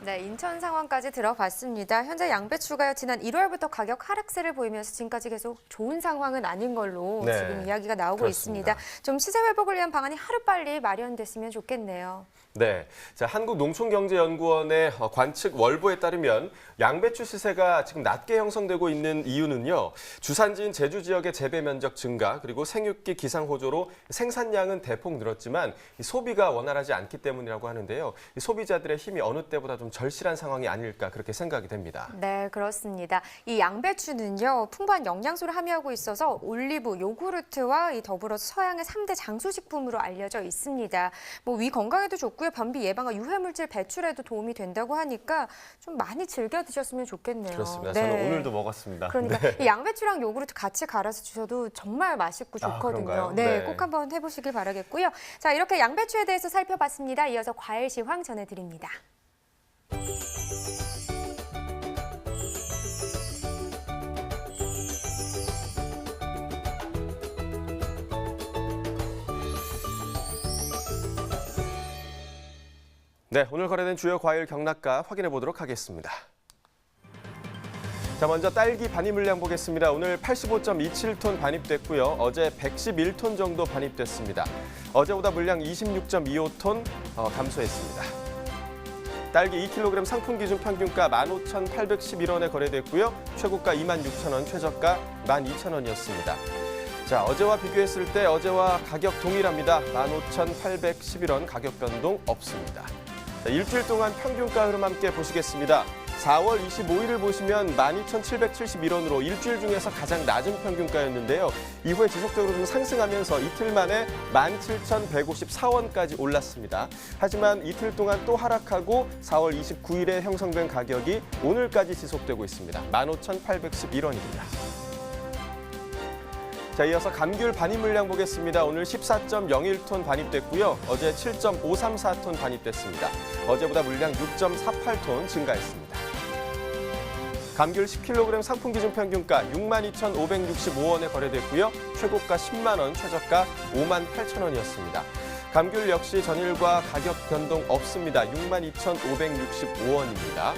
네, 인천 상황까지 들어봤습니다. 현재 양배추가 지난 1월부터 가격 하락세를 보이면서 지금까지 계속 좋은 상황은 아닌 걸로 네, 지금 이야기가 나오고 그렇습니다. 있습니다. 좀 시세 회복을 위한 방안이 하루빨리 마련됐으면 좋겠네요. 네, 자, 한국농촌경제연구원의 관측 월보에 따르면 양배추 시세가 지금 낮게 형성되고 있는 이유는요. 주산지인 제주 지역의 재배 면적 증가 그리고 생육기 기상 호조로 생산량은 대폭 늘었지만 이 소비가 원활하지 않기 때문이라고 하는데요. 이 소비자들의 힘이 어느 때보다 좀 좀 절실한 상황이 아닐까 그렇게 생각이 됩니다. 네, 그렇습니다. 이 양배추는요, 풍부한 영양소를 함유하고 있어서 올리브, 요구르트와 이 더불어서 서양의 3대 장수식품으로 알려져 있습니다. 뭐 위 건강에도 좋고요, 변비 예방과 유해물질 배출에도 도움이 된다고 하니까 좀 많이 즐겨 드셨으면 좋겠네요. 그렇습니다. 네. 저는 오늘도 먹었습니다. 그러니까 네. 이 양배추랑 요구르트 같이 갈아서 주셔도 정말 맛있고 좋거든요. 그런가요? 네, 네. 꼭 한번 해보시길 바라겠고요. 자, 이렇게 양배추에 대해서 살펴봤습니다. 이어서 과일 시황 전해드립니다. 네, 오늘 거래된 주요 과일 경락가 확인해 보도록 하겠습니다. 자, 먼저 딸기 반입 물량 보겠습니다. 오늘 85.27톤 반입됐고요. 어제 111톤 정도 반입됐습니다. 어제보다 물량 26.25톤 감소했습니다. 딸기 2kg 상품 기준 평균가 15,811원에 거래됐고요. 최고가 26,000원, 최저가 12,000원이었습니다. 자, 어제와 비교했을 때 어제와 가격 동일합니다. 15,811원, 가격 변동 없습니다. 자, 일주일 동안 평균가 흐름 함께 보시겠습니다. 4월 25일을 보시면 12,771원으로 일주일 중에서 가장 낮은 평균가였는데요. 이후에 지속적으로 좀 상승하면서 이틀 만에 17,154원까지 올랐습니다. 하지만 이틀 동안 또 하락하고 4월 29일에 형성된 가격이 오늘까지 지속되고 있습니다. 15,811원입니다. 자, 이어서 감귤 반입 물량 보겠습니다. 오늘 14.01톤 반입됐고요. 어제 7.534톤 반입됐습니다. 어제보다 물량 6.48톤 증가했습니다. 감귤 10kg 상품 기준 평균가 62,565원에 거래됐고요. 최고가 10만 원, 최저가 58,000원이었습니다. 감귤 역시 전일과 가격 변동 없습니다. 62,565원입니다.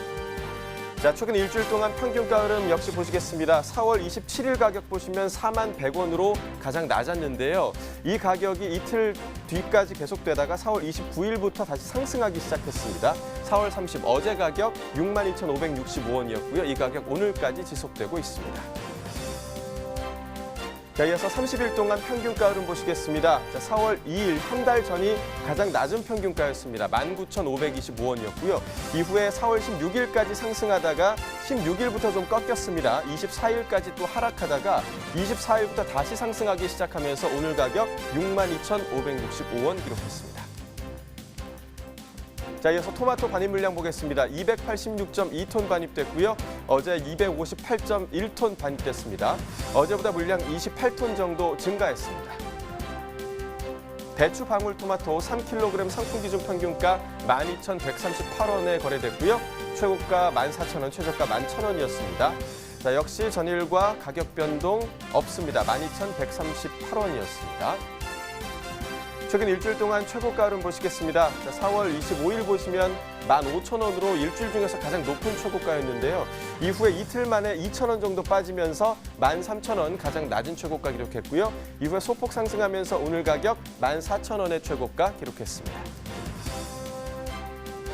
자, 최근 일주일 동안 평균가 흐름 역시 보시겠습니다. 4월 27일 가격 보시면 41,100원으로 가장 낮았는데요. 이 가격이 이틀 뒤까지 계속되다가 4월 29일부터 다시 상승하기 시작했습니다. 4월 30 어제 가격 62,565원이었고요. 이 가격 오늘까지 지속되고 있습니다. 자, 이어서 30일 동안 평균가 흐름 보시겠습니다. 자, 4월 2일 한 달 전이 가장 낮은 평균가였습니다. 19,525원이었고요. 이후에 4월 16일까지 상승하다가 16일부터 좀 꺾였습니다. 24일까지 또 하락하다가 24일부터 다시 상승하기 시작하면서 오늘 가격 62,565원 기록했습니다. 자, 이어서 토마토 반입 물량 보겠습니다. 286.2톤 반입됐고요. 어제 258.1톤 반입됐습니다. 어제보다 물량 28톤 정도 증가했습니다. 대추 방울토마토 3kg 상품 기준 평균가 12,138원에 거래됐고요. 최고가 14,000원, 최저가 11,000원이었습니다. 자, 역시 전일과 가격 변동 없습니다. 12,138원이었습니다. 최근 일주일 동안 최고가 흐름 보시겠습니다. 자, 4월 25일 보시면 15,000원으로 일주일 중에서 가장 높은 최고가였는데요. 이후에 이틀 만에 2,000원 정도 빠지면서 13,000원 가장 낮은 최고가 기록했고요. 이후에 소폭 상승하면서 오늘 가격 14,000원의 최고가 기록했습니다.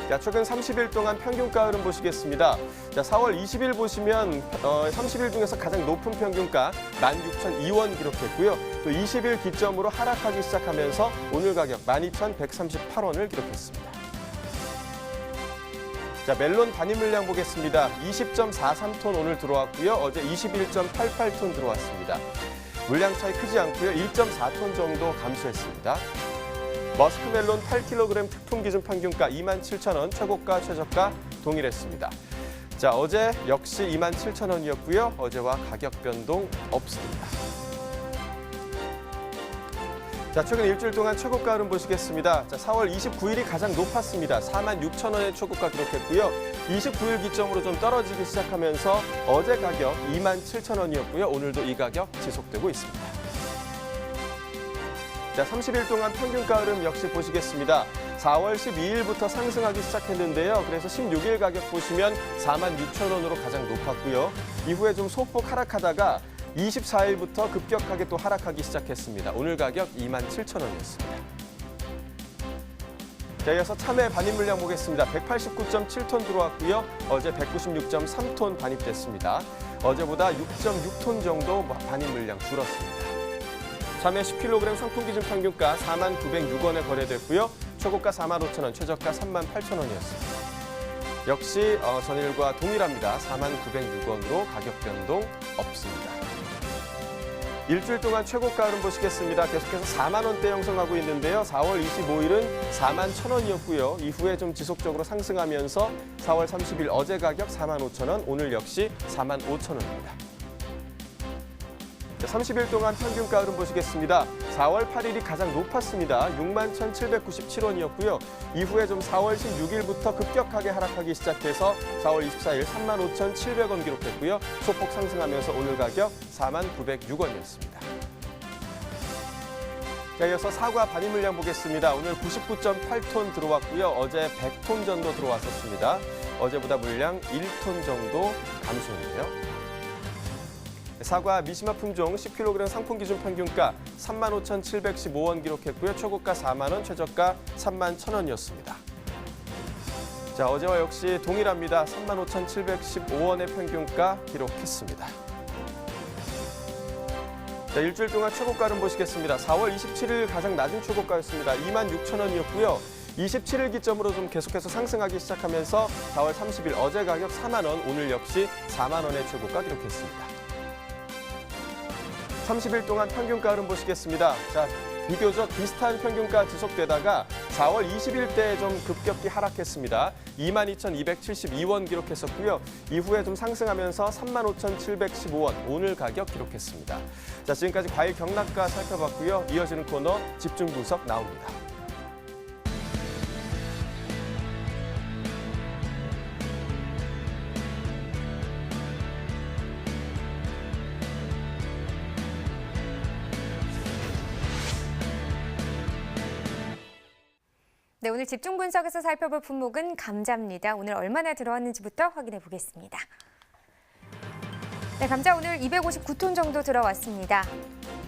자, 최근 30일 동안 평균가 흐름 보시겠습니다. 자, 4월 20일 보시면 30일 중에서 가장 높은 평균가 16,002원 기록했고요. 또 20일 기점으로 하락하기 시작하면서 오늘 가격 12,138원을 기록했습니다. 자, 멜론 반입 물량 보겠습니다. 20.43톤 오늘 들어왔고요. 어제 21.88톤 들어왔습니다. 물량 차이 크지 않고요. 1.4톤 정도 감소했습니다. 머스크멜론 8kg 특품 기준 평균가 27,000원, 최고가, 최저가 동일했습니다. 자, 어제 역시 27,000원이었고요. 어제와 가격 변동 없습니다. 자, 최근 일주일 동안 최고가 흐름 보시겠습니다. 자, 4월 29일이 가장 높았습니다. 46,000원의 최고가 기록했고요. 29일 기점으로 좀 떨어지기 시작하면서 어제 가격 27,000원이었고요. 오늘도 이 가격 지속되고 있습니다. 자, 30일 동안 평균가 흐름 역시 보시겠습니다. 4월 12일부터 상승하기 시작했는데요. 그래서 16일 가격 보시면 46,000원으로 가장 높았고요. 이후에 좀 소폭 하락하다가 24일부터 급격하게 또 하락하기 시작했습니다. 오늘 가격 27,000원이었습니다. 자, 이어서 참외 반입 물량 보겠습니다. 189.7톤 들어왔고요. 어제 196.3톤 반입됐습니다. 어제보다 6.6톤 정도 반입 물량 줄었습니다. 참외 10kg 상품 기준 평균가 49,600원에 거래됐고요. 최고가 45,000원, 최저가 38,000원이었습니다. 역시 전일과 동일합니다. 49,906원으로 가격 변동 없습니다. 일주일 동안 최고가 흐름 보시겠습니다. 계속해서 4만 원대 형성하고 있는데요. 4월 25일은 4만 1,000원이었고요. 이후에 좀 지속적으로 상승하면서 4월 30일 어제 가격 4만 5천 원, 오늘 역시 4만 5천 원입니다. 30일 동안 평균가 흐름 보시겠습니다. 4월 8일이 가장 높았습니다. 6만 1,797원이었고요. 이후에 좀 4월 16일부터 급격하게 하락하기 시작해서 4월 24일 3만 5,700원 기록했고요. 소폭 상승하면서 오늘 가격 4만 906원이었습니다. 자, 이어서 사과 반입 물량 보겠습니다. 오늘 99.8톤 들어왔고요. 어제 100톤 정도 들어왔었습니다. 어제보다 물량 1톤 정도 감소했네요. 사과 미시마 품종 10kg 상품 기준 평균가 35,715원 기록했고요. 최고가 4만 원, 최저가 3만 1,000원이었습니다. 자, 어제와 역시 동일합니다. 35,715원의 평균가 기록했습니다. 자, 일주일 동안 최고가를 보시겠습니다. 4월 27일 가장 낮은 최고가였습니다. 26,000원이었고요. 27일 기점으로 좀 계속해서 상승하기 시작하면서 4월 30일 어제 가격 4만 원, 오늘 역시 4만 원의 최고가 기록했습니다. 30일 동안 평균가 흐름 보시겠습니다. 자, 비교적 비슷한 평균가 지속되다가 4월 20일 때 좀 급격히 하락했습니다. 22,272원 기록했었고요. 이후에 좀 상승하면서 35,715원, 오늘 가격 기록했습니다. 자, 지금까지 과일 경락가 살펴봤고요. 이어지는 코너 집중 분석 나옵니다. 네, 오늘 집중 분석에서 살펴볼 품목은 감자입니다. 오늘 얼마나 들어왔는지부터 확인해 보겠습니다. 네, 감자 오늘 259톤 정도 들어왔습니다.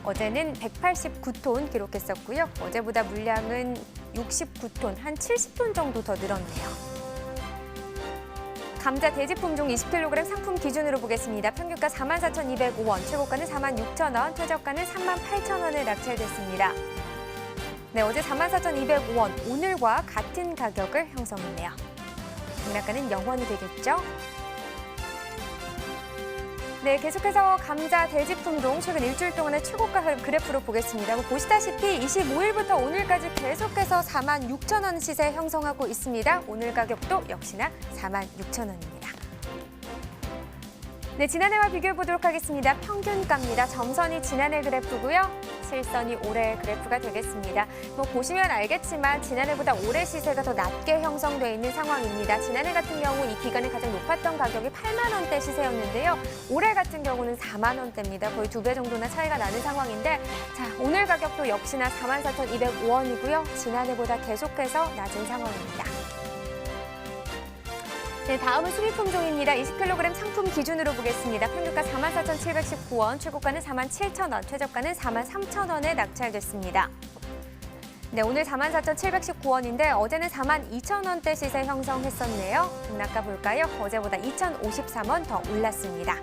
어제는 189톤 기록했었고요. 어제보다 물량은 69톤, 한 70톤 정도 더 늘었네요. 감자 대지 품종 20kg 상품 기준으로 보겠습니다. 평균가 44,205원, 최고가는 46,000원, 최저가는 38,000원에 낙찰됐습니다. 네, 어제 44,205원, 오늘과 같은 가격을 형성했네요. 등락가는 0원이 되겠죠? 네, 계속해서 감자 대지 품종 최근 일주일 동안의 최고가 흐름 그래프로 보겠습니다. 보시다시피 25일부터 오늘까지 계속해서 46,000원 시세 형성하고 있습니다. 오늘 가격도 역시나 46,000원입니다. 네, 지난해와 비교해 보도록 하겠습니다. 평균가입니다. 점선이 지난해 그래프고요. 실선이 올해 그래프가 되겠습니다. 보시면 알겠지만 지난해보다 올해 시세가 더 낮게 형성되어 있는 상황입니다. 지난해 같은 경우 이 기간에 가장 높았던 가격이 8만 원대 시세였는데요. 올해 같은 경우는 4만 원대입니다. 거의 2배 정도나 차이가 나는 상황인데, 자, 오늘 가격도 역시나 44,205원이고요. 지난해보다 계속해서 낮은 상황입니다. 네, 다음은 수입 품종입니다. 20kg 상품 기준으로 보겠습니다. 평균가 44,719원, 최고가는 47,000원, 최저가는 43,000원에 낙찰됐습니다. 네, 오늘 44,719원인데 어제는 42,000원대 시세 형성했었네요. 등락가 볼까요? 어제보다 2,053원 더 올랐습니다.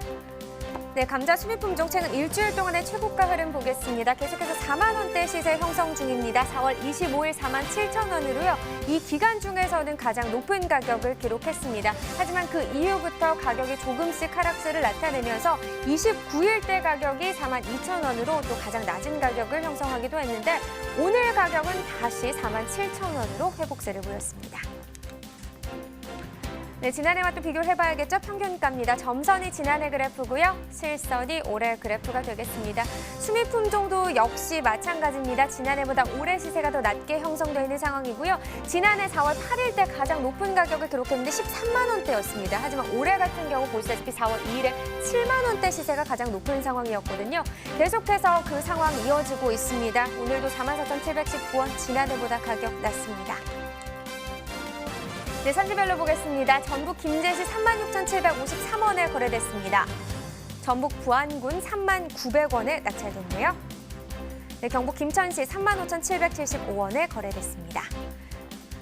네, 감자 수입 품종 최근 일주일 동안의 최고가 흐름 보겠습니다. 계속해서 4만 원대 시세 형성 중입니다. 4월 25일 47,000원으로요. 이 기간 중에서는 가장 높은 가격을 기록했습니다. 하지만 그 이후부터 가격이 조금씩 하락세를 나타내면서 29일대 가격이 42,000원으로 또 가장 낮은 가격을 형성하기도 했는데 오늘 가격은 다시 47,000원으로 회복세를 보였습니다. 네, 지난해와 또 비교를 해봐야겠죠. 평균가입니다. 점선이 지난해 그래프고요. 실선이 올해 그래프가 되겠습니다. 수입 품종도 역시 마찬가지입니다. 지난해보다 올해 시세가 더 낮게 형성되어 있는 상황이고요. 지난해 4월 8일 때 가장 높은 가격을 기록했는데 13만 원대였습니다. 하지만 올해 같은 경우 보시다시피 4월 2일에 7만 원대 시세가 가장 높은 상황이었거든요. 계속해서 그 상황 이어지고 있습니다. 오늘도 44,719원, 지난해보다 가격 낮습니다. 네, 산지별로 보겠습니다. 전북 김제시 36,753원에 거래됐습니다. 전북 부안군 39,900원에 낙찰됐네요. 네, 경북 김천시 35,775원에 거래됐습니다.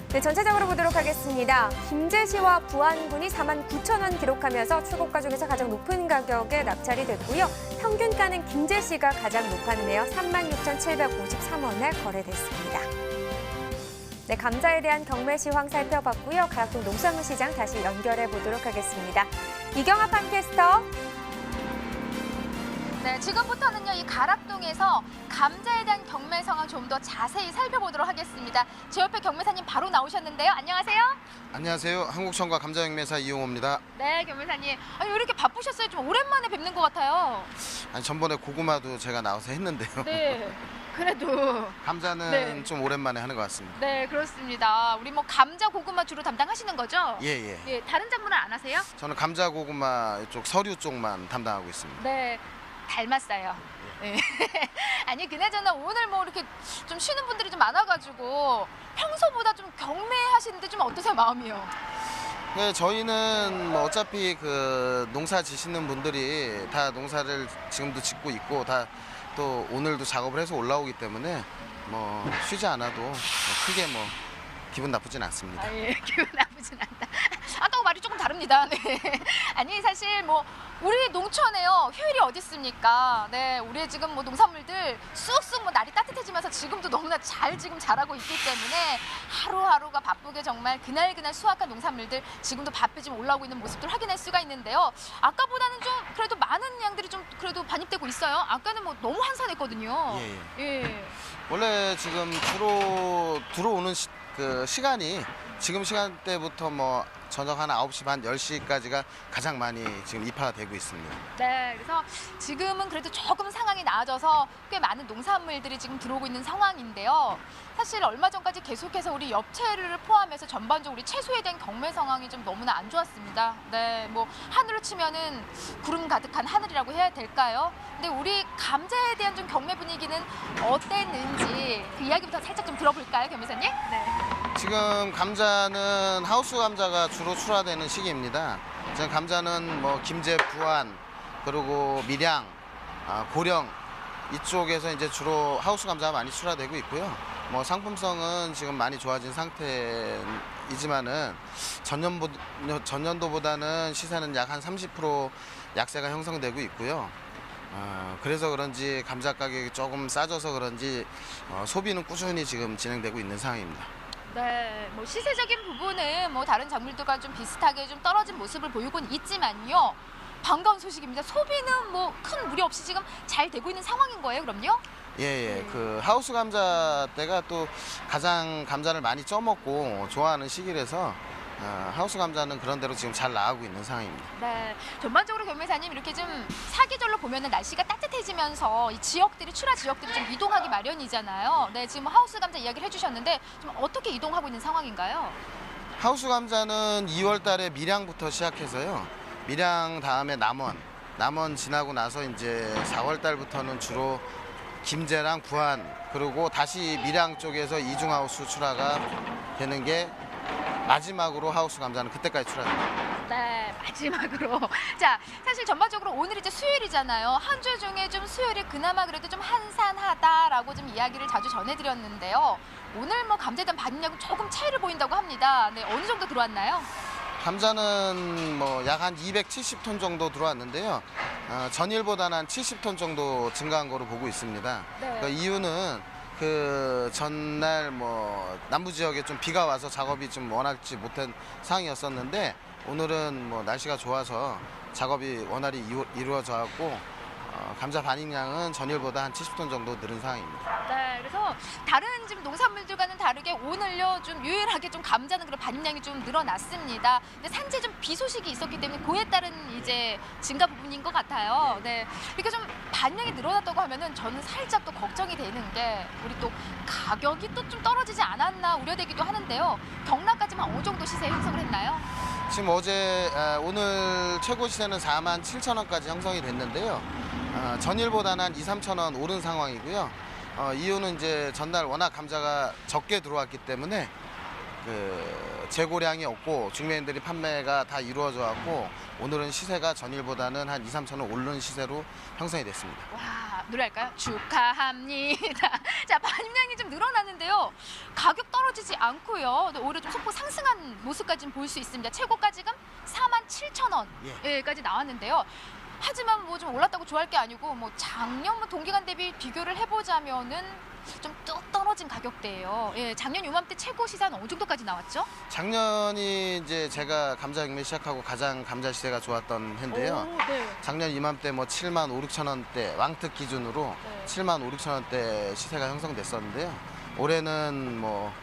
네, 전체적으로 보도록 하겠습니다. 김제시와 부안군이 49,000원 기록하면서 최고가 중에서 가장 높은 가격에 낙찰이 됐고요. 평균가는 김제시가 가장 높았네요. 36,753원에 거래됐습니다. 네, 감자에 대한 경매 시황 살펴봤고요. 가락동 농산물 시장 다시 연결해 보도록 하겠습니다. 이경아 팜캐스터. 네, 지금부터는요, 이 가락동에서 감자에 대한 경매 상황 좀 더 자세히 살펴보도록 하겠습니다. 제 옆에 경매사님 바로 나오셨는데요. 안녕하세요. 안녕하세요. 한국청과 감자경매사 이용호입니다. 네, 경매사님. 아니, 왜 이렇게 바쁘셨어요? 좀 오랜만에 뵙는 것 같아요. 아니, 전번에 고구마도 제가 나와서 했는데요. 네, 그래도. 감자는 네. 좀 오랜만에 하는 것 같습니다. 네, 그렇습니다. 우리 뭐 감자, 고구마 주로 담당하시는 거죠? 예. 예, 다른 작물은 안 하세요? 저는 감자, 고구마 이쪽 서류 쪽만 담당하고 있습니다. 네, 닮았어요. 네. 아니, 그나저나 오늘 뭐 이렇게 좀 쉬는 분들이 좀 많아가지고 평소보다 좀 경매하시는데 좀 어떠세요, 마음이요? 네, 저희는 뭐 어차피 그 농사 지시는 분들이 다 농사를 지금도 짓고 있고 다 또 오늘도 작업을 해서 올라오기 때문에 뭐 쉬지 않아도 뭐 크게 뭐 기분 나쁘진 않습니다. 아, 예, 기분 나쁘진 않다. 아까하고 말이 조금 다릅니다. 네. 아니, 사실 뭐 우리 농촌에요, 휴일이 어디 있습니까? 네, 우리 지금 뭐 농산물들 쑥쑥 뭐 날이 따뜻해지면서 지금도 너무나 잘 지금 자라고 있기 때문에 하루하루가 바쁘게 정말 그날그날 수확한 농산물들 지금도 바쁘게 지금 올라오고 있는 모습들 확인할 수가 있는데요. 아까보다는 좀 그래도 많은 양들이 좀 그래도 반입되고 있어요. 아까는 뭐 너무 한산했거든요. 예. 원래 지금 주로 들어오는 그 시간이 지금 시간대부터 뭐 저녁 한 9시 반 10시까지가 가장 많이 지금 입하가 되고 있습니다. 네, 그래서 지금은 그래도 조금 상황이 나아져서 꽤 많은 농산물들이 지금 들어오고 있는 상황인데요. 사실 얼마 전까지 계속해서 우리 엽채를 포함해서 전반적으로 우리 채소에 대한 경매 상황이 좀 너무나 안 좋았습니다. 네, 뭐 하늘을 치면은 구름 가득한 하늘이라고 해야 될까요? 근데 우리 감자에 대한 좀 경매 분위기는 어땠는지 그 이야기부터 살짝 좀 들어볼까요, 경매사님? 네. 지금 감자는 하우스 감자가 주로 출하되는 시기입니다. 지금 감자는 뭐 김제, 부안, 그리고 밀양, 고령 이쪽에서 이제 주로 하우스 감자가 많이 출하되고 있고요. 뭐 상품성은 지금 많이 좋아진 상태이지만은 전년도보다는 시세는 약 한 30% 약세가 형성되고 있고요. 그래서 그런지 감자 가격이 조금 싸져서 그런지 소비는 꾸준히 지금 진행되고 있는 상황입니다. 네, 뭐 시세적인 부분은 뭐 다른 작물들과 좀 비슷하게 좀 떨어진 모습을 보이곤 있지만요. 반가운 소식입니다. 소비는 뭐 큰 무리 없이 지금 잘 되고 있는 상황인 거예요, 그럼요? 예. 그 하우스 감자 때가 또 가장 감자를 많이 쪄먹고 좋아하는 시기라서 하우스 감자는 그런 대로 지금 잘 나가고 있는 상황입니다. 네, 전반적으로 경매사님 이렇게 좀 사계절로 보면은 날씨가 따뜻해지면서 이 지역들이 출하 지역들이 좀 이동하기 마련이잖아요. 네, 지금 하우스 감자 이야기를 해주셨는데 좀 어떻게 이동하고 있는 상황인가요? 하우스 감자는 2월 달에 밀양부터 시작해서요. 밀양 다음에 남원 지나고 나서 이제 4월 달부터는 주로 김제랑 부안 그리고 다시 밀양 쪽에서 이중하우스 출하가 되는 게 마지막으로 하우스 감자는 그때까지 출하됩니다. 네, 마지막으로. 자, 사실 전반적으로 오늘 이제 수요일이잖아요. 한 주 중에 좀 수요일이 그나마 그래도 좀 한산하다라고 좀 이야기를 자주 전해드렸는데요. 오늘 뭐 감자에 대한 반입량은 조금 차이를 보인다고 합니다. 네, 어느 정도 들어왔나요? 감자는 뭐 약 한 270톤 정도 들어왔는데요. 전일보다는 한 70톤 정도 증가한 거로 보고 있습니다. 네. 그 이유는 그 전날 뭐 남부 지역에 좀 비가 와서 작업이 좀 원활치 못한 상황이었었는데 오늘은 뭐 날씨가 좋아서 작업이 원활히 이루어져 갖고 감자 반입량은 전일보다 한 70톤 정도 늘은 상황입니다. 네, 그래서 다른 지금 농산물들과는 다르게 오늘요 좀 유일하게 좀 감자는 그런 반입량이 좀 늘어났습니다. 근데 산지에 좀 비 소식이 있었기 때문에 그에 따른 이제 증가 부분인 것 같아요. 네, 이렇게 좀 반입량이 늘어났다고 하면은 저는 살짝 또 걱정이 되는 게 우리 또 가격이 또 좀 떨어지지 않았나 우려되기도 하는데요. 경락까지만 어느 정도 시세 형성을 했나요? 지금 오늘 최고 시세는 47,000원까지 형성이 됐는데요. 전일보다는 한 2, 3,000원 오른 상황이고요. 이유는 이제 전날 워낙 감자가 적게 들어왔기 때문에 그 재고량이 없고 중매인들이 판매가 다 이루어져 갖고 오늘은 시세가 전일보다는 한 2, 3,000원 오른 시세로 형성이 됐습니다. 와, 노래할까요? 축하합니다. 자, 반입량이 좀 늘어났는데요. 가격 떨어지지 않고요. 오히려 좀 소폭 상승한 모습까지 볼 수 있습니다. 최고가 지금 47,000원까지 나왔는데요. 하지만 뭐 좀 올랐다고 좋아할 게 아니고 뭐 작년 뭐 동기간 대비 비교를 해보자면은 좀 뚝 떨어진 가격대예요. 예, 작년 요맘때 최고 시세는 어느 정도까지 나왔죠? 작년이 이제 제가 감자 경매 시작하고 가장 감자 시세가 좋았던 해인데요. 오, 네. 작년 이맘때 뭐 7만 5, 6천 원대 왕특 기준으로 네. 7만 5, 6천 원대 시세가 형성됐었는데요. 올해는 뭐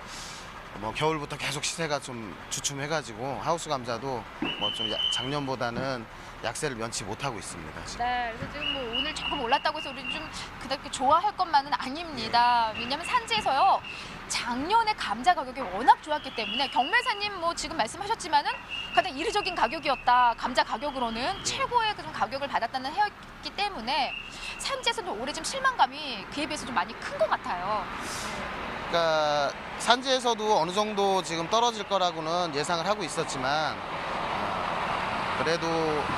겨울부터 계속 시세가 좀 주춤해가지고 하우스 감자도 뭐 좀 작년보다는 약세를 면치 못하고 있습니다. 지금. 네, 그래서 지금 뭐 오늘 조금 올랐다고 해서 우리 좀 그렇게 좋아할 것만은 아닙니다. 왜냐하면 산지에서요 작년에 감자 가격이 워낙 좋았기 때문에 경매사님 뭐 지금 말씀하셨지만은 가장 이례적인 가격이었다. 감자 가격으로는 최고의 그 좀 가격을 받았다는 해였기 때문에 산지에서도 올해 좀 실망감이 그에 비해서 좀 많이 큰 것 같아요. 그러니까 산지에서도 어느 정도 지금 떨어질 거라고는 예상을 하고 있었지만 그래도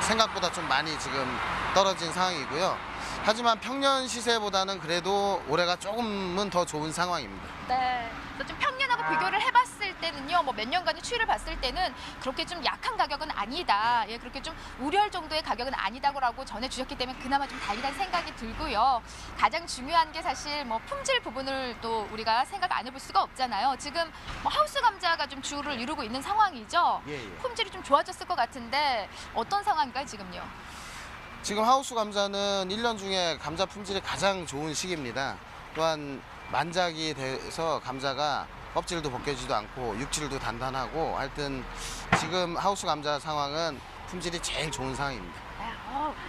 생각보다 좀 많이 지금 떨어진 상황이고요. 하지만 평년 시세보다는 그래도 올해가 조금은 더 좋은 상황입니다. 네. 그래서 좀 평년하고 비교를 해봤을 때는요, 뭐 몇 년간의 추이를 봤을 때는 그렇게 좀 약한 가격은 아니다. 예, 그렇게 좀 우려할 정도의 가격은 아니다라고 전해주셨기 때문에 그나마 좀 다행이라는 생각이 들고요. 가장 중요한 게 사실 뭐 품질 부분을 또 우리가 생각 안 해볼 수가 없잖아요. 지금 뭐 하우스 감자가 좀 주를 이루고 있는 상황이죠. 예. 품질이 좀 좋아졌을 것 같은데 어떤 상황인가요, 지금요? 지금 하우스 감자는 1년 중에 감자 품질이 가장 좋은 시기입니다. 또한 만작이 돼서 감자가 껍질도 벗겨지도 않고 육질도 단단하고 하여튼 지금 하우스 감자 상황은 품질이 제일 좋은 상황입니다.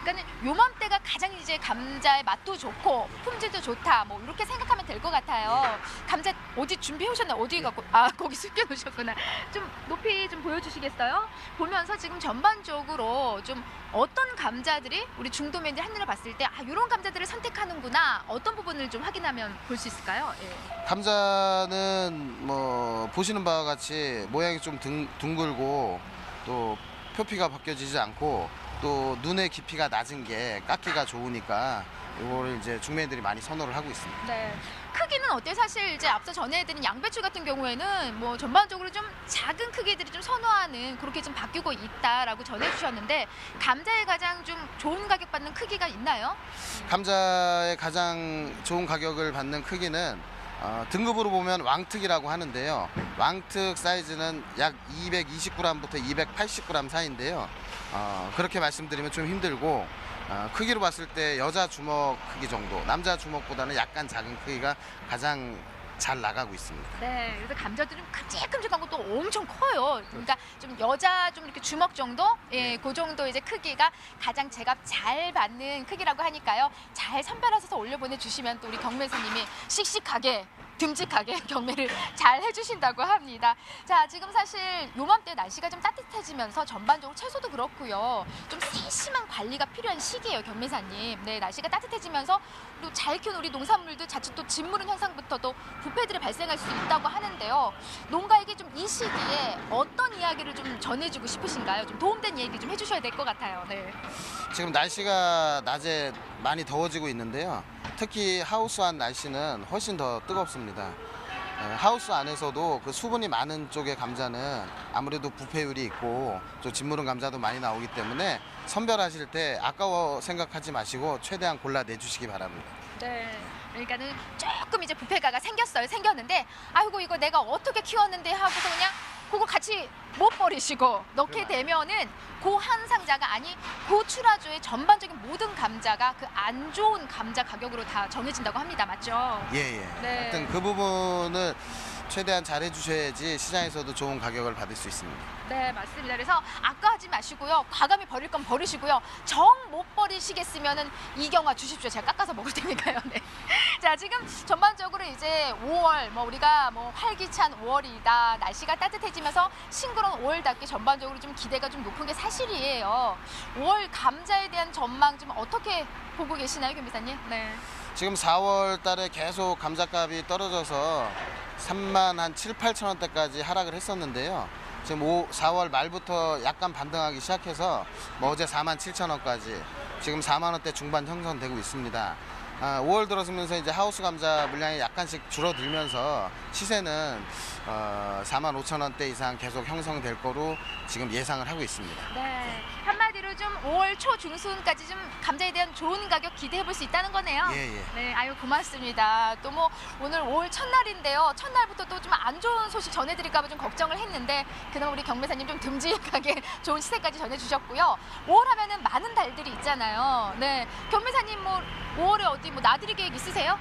그러니까 요맘때가 가장 이제 감자의 맛도 좋고 품질도 좋다. 뭐 이렇게 생각하면 될 것 같아요. 감자 어디 준비해 오셨나요? 어디 갖고? 아, 거기 숨겨 놓으셨구나. 좀 높이 좀 보여주시겠어요? 보면서 지금 전반적으로 좀 어떤 감자들이 우리 중도면들 한눈에 봤을 때 아, 이런 감자들을 선택하는구나. 어떤 부분을 좀 확인하면 볼 수 있을까요? 예. 감자는 뭐 보시는 바와 같이 모양이 좀 둥글고 또 표피가 벗겨지지 않고 또 눈의 깊이가 낮은 게 깎기가 좋으니까 이거를 이제 중매인들이 많이 선호를 하고 있습니다. 네. 크기는 어때요? 사실 이제 앞서 전해드린 양배추 같은 경우에는 뭐 전반적으로 좀 작은 크기들이 좀 선호하는 그렇게 좀 바뀌고 있다라고 전해주셨는데 감자에 가장 좀 좋은 가격 받는 크기가 있나요? 감자의 가장 좋은 가격을 받는 크기는 등급으로 보면 왕특이라고 하는데요. 왕특 사이즈는 약 220g부터 280g 사이인데요. 그렇게 말씀드리면 좀 힘들고 크기로 봤을 때 여자 주먹 크기 정도, 남자 주먹보다는 약간 작은 크기가 가장 잘 나가고 있습니다. 네, 그래서 감자들은 큼직큼직한 것도 엄청 커요. 그러니까 좀 여자 좀 이렇게 주먹 정도, 예, 그 정도 이제 크기가 가장 제값 잘 받는 크기라고 하니까요. 잘 선별하셔서 올려보내 주시면 또 우리 경매사님이 씩씩하게. 듬직하게 경매를 잘 해주신다고 합니다. 자, 지금 사실 요맘때 날씨가 좀 따뜻해지면서 전반적으로 채소도 그렇고요. 좀 세심한 관리가 필요한 시기예요, 경매사님. 네, 날씨가 따뜻해지면서 또 잘 키운 우리 농산물들 자칫 또 짓무른 현상부터도 부패들이 발생할 수 있다고 하는데요. 농가에게 좀 이 시기에 어떤 이야기를 좀 전해주고 싶으신가요? 좀 도움된 얘기 좀 해주셔야 될 것 같아요. 네. 지금 날씨가 낮에 많이 더워지고 있는데요. 특히 하우스 안 날씨는 훨씬 더 뜨겁습니다. 하우스 안에서도 그 수분이 많은 쪽의 감자는 아무래도 부패율이 있고 또 짓무른 감자도 많이 나오기 때문에 선별하실 때 아까워 생각하지 마시고 최대한 골라내 주시기 바랍니다. 네. 그러니까는 조금 이제 부패가가 생겼는데 아이고 이거 내가 어떻게 키웠는데 하고서 그냥 그거 같이 못 버리시고 넣게 되면은 그 한 상자가 아니 그 출하주의 전반적인 모든 감자가 그 안 좋은 감자 가격으로 다 정해진다고 합니다. 맞죠? 예. 네. 하여튼 그 부분을 최대한 잘 해주셔야지 시장에서도 좋은 가격을 받을 수 있습니다. 네, 맞습니다. 그래서 아까워하지 마시고요. 과감히 버릴 건 버리시고요. 정 못 버리시겠으면은 이경화 주십시오. 제가 깎아서 먹을 테니까요. 네. 자, 지금 전반적으로 이제 5월, 뭐 우리가 뭐 활기찬 5월이다. 날씨가 따뜻해지면서 싱그러운 5월답게 전반적으로 좀 기대가 좀 높은 게 사실이에요. 5월 감자에 대한 전망 좀 어떻게 보고 계시나요, 김비사님? 네. 지금 4월 달에 계속 감자값이 떨어져서 3만 한 7, 8천 원대까지 하락을 했었는데요. 지금 4월 말부터 약간 반등하기 시작해서 뭐 어제 4만 7천 원까지 지금 4만 원대 중반 형성되고 있습니다. 5월 들어서면서 이제 하우스 감자 물량이 약간씩 줄어들면서 시세는 4만 5천 원대 이상 계속 형성될 거로 지금 예상을 하고 있습니다. 네. 한마디 한마디로 좀 5월 초 중순까지 좀 감자에 대한 좋은 가격 기대해 볼 수 있다는 거네요. 예, 예. 네, 아유 고맙습니다. 또 뭐 오늘 5월 첫날인데요. 첫날부터 또 좀 안 좋은 소식 전해드릴까 봐 좀 걱정을 했는데 그나마 우리 경매사님 좀 듬직하게 좋은 시세까지 전해주셨고요. 5월 하면은 많은 달들이 있잖아요. 네, 경매사님 뭐 5월에 어디 뭐 나들이 계획 있으세요?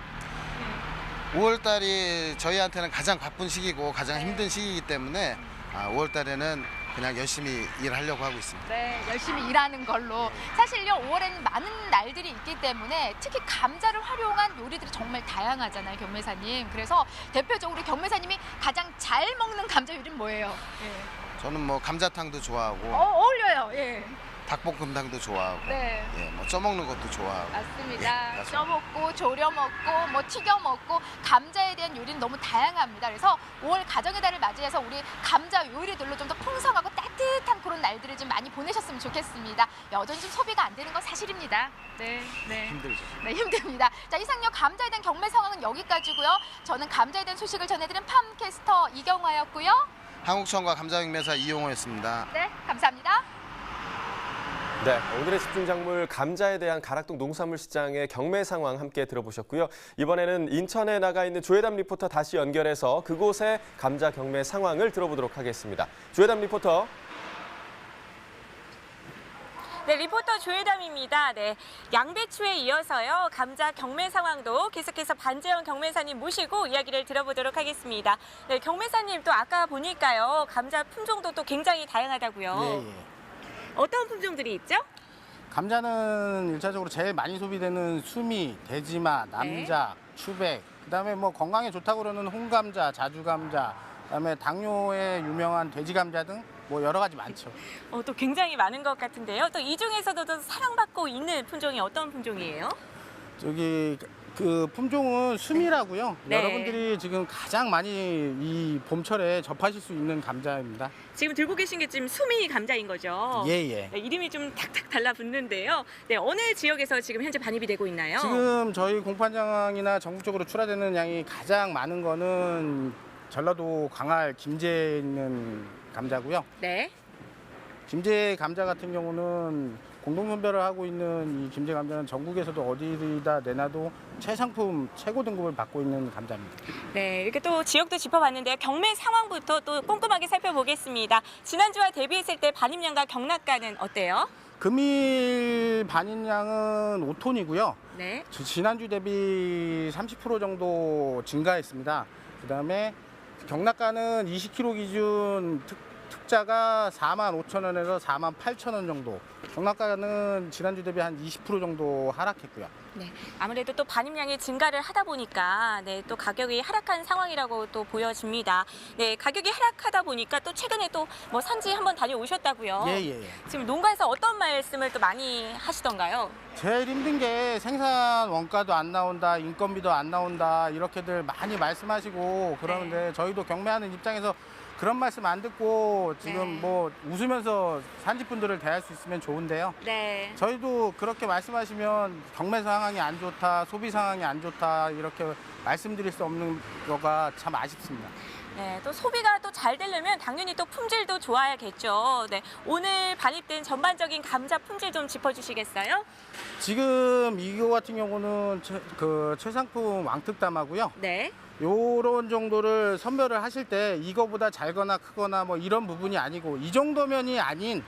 5월 달이 저희한테는 가장 바쁜 시기고 가장 힘든 시기이기 때문에 5월 달에는 그냥 열심히 일하려고 하고 있습니다. 네, 열심히 일하는 걸로. 사실요, 5월에는 많은 날들이 있기 때문에 특히 감자를 활용한 요리들이 정말 다양하잖아요, 경매사님. 그래서 대표적으로 우리 경매사님이 가장 잘 먹는 감자 요리는 뭐예요? 예. 저는 뭐 감자탕도 좋아하고 어울려요. 예. 닭볶음탕도 좋아하고 네. 예, 뭐 쪄먹는 것도 좋아하고. 맞습니다. 예, 맞습니다. 쪄먹고 조려 먹고 뭐 튀겨 먹고 감자에 대한 요리는 너무 다양합니다. 그래서 5월 가정의 달을 맞이해서 우리 감자 요리들로 좀 더 풍성하고 따뜻한 그런 날들을 좀 많이 보내셨으면 좋겠습니다. 여전히 좀 소비가 안 되는 건 사실입니다. 네, 네. 힘들죠. 네, 힘듭니다. 자, 이상요 감자에 대한 경매 상황은 여기까지고요. 저는 감자에 대한 소식을 전해드린 팜캐스터 이경화였고요. 한국청과 감자육매사 이용호였습니다. 네, 감사합니다. 네, 오늘의 집중작물 감자에 대한 가락동 농산물 시장의 경매 상황 함께 들어보셨고요. 이번에는 인천에 나가 있는 조혜담 리포터 다시 연결해서 그곳의 감자 경매 상황을 들어보도록 하겠습니다. 조혜담 리포터. 네, 리포터 조혜담입니다. 네, 양배추에 이어서요, 감자 경매 상황도 계속해서 반재영 경매사님 모시고 이야기를 들어보도록 하겠습니다. 네, 경매사님 또 아까 보니까요, 감자 품종도 또 굉장히 다양하다고요. 예, 예. 어떤 품종들이 있죠? 감자는 일차적으로 제일 많이 소비되는 수미, 대지마, 남자, 추백, 그다음에 뭐 건강에 좋다고 그러는 홍감자, 자주감자, 그다음에 당뇨에 유명한 돼지감자 등 뭐 여러 가지 많죠. 또 굉장히 많은 것 같은데요. 또 이 중에서도 또 사랑받고 있는 품종이 어떤 품종이에요? 저기 그 품종은 수미라고요. 네. 여러분들이 지금 가장 많이 이 봄철에 접하실 수 있는 감자입니다. 지금 들고 계신 게 지금 수미 감자인 거죠? 예. 네, 이름이 좀 탁탁 달라붙는데요. 네, 어느 지역에서 지금 현재 반입이 되고 있나요? 지금 저희 공판장이나 전국적으로 출하되는 양이 가장 많은 거는 전라도 광활 김제에 있는 감자고요. 네. 김제 감자 같은 경우는 공동 선별을 하고 있는 이 김제 감자는 전국에서도 어디다 내놔도 최상품 최고 등급을 받고 있는 감자입니다. 네, 이렇게 또 지역도 짚어봤는데요. 경매 상황부터 또 꼼꼼하게 살펴보겠습니다. 지난주와 대비했을 때 반입량과 경락가는 어때요? 금일 반입량은 5톤이고요. 네. 지난주 대비 30% 정도 증가했습니다. 그다음에 경락가는 20kg 기준 특자가 45,000원에서 48,000원 정도. 경락가는 지난주 대비 한 20% 정도 하락했고요. 네, 아무래도 또 반입량이 증가를 하다 보니까 네, 또 가격이 하락한 상황이라고 또 보여집니다. 네, 가격이 하락하다 보니까 또 최근에 또 뭐 산지 한번 다녀오셨다고요. 예. 지금 농가에서 어떤 말씀을 또 많이 하시던가요? 제일 힘든 게 생산 원가도 안 나온다, 인건비도 안 나온다 이렇게들 많이 말씀하시고 그러는데 저희도 경매하는 입장에서 그런 말씀 안 듣고 지금 뭐 웃으면서 산지분들을 대할 수 있으면 좋은데요. 네. 저희도 그렇게 말씀하시면 경매 상황이 안 좋다, 소비 상황이 안 좋다 이렇게 말씀드릴 수 없는 거가 참 아쉽습니다. 네, 또 소비가 또 잘 되려면 당연히 또 품질도 좋아야겠죠. 네, 오늘 반입된 전반적인 감자 품질 좀 짚어주시겠어요? 지금 이거 같은 경우는 최상품 왕특담하고요. 네. 요런 정도를 선별을 하실 때 이거보다 작거나 크거나 뭐 이런 부분이 아니고 이 정도면이 아닌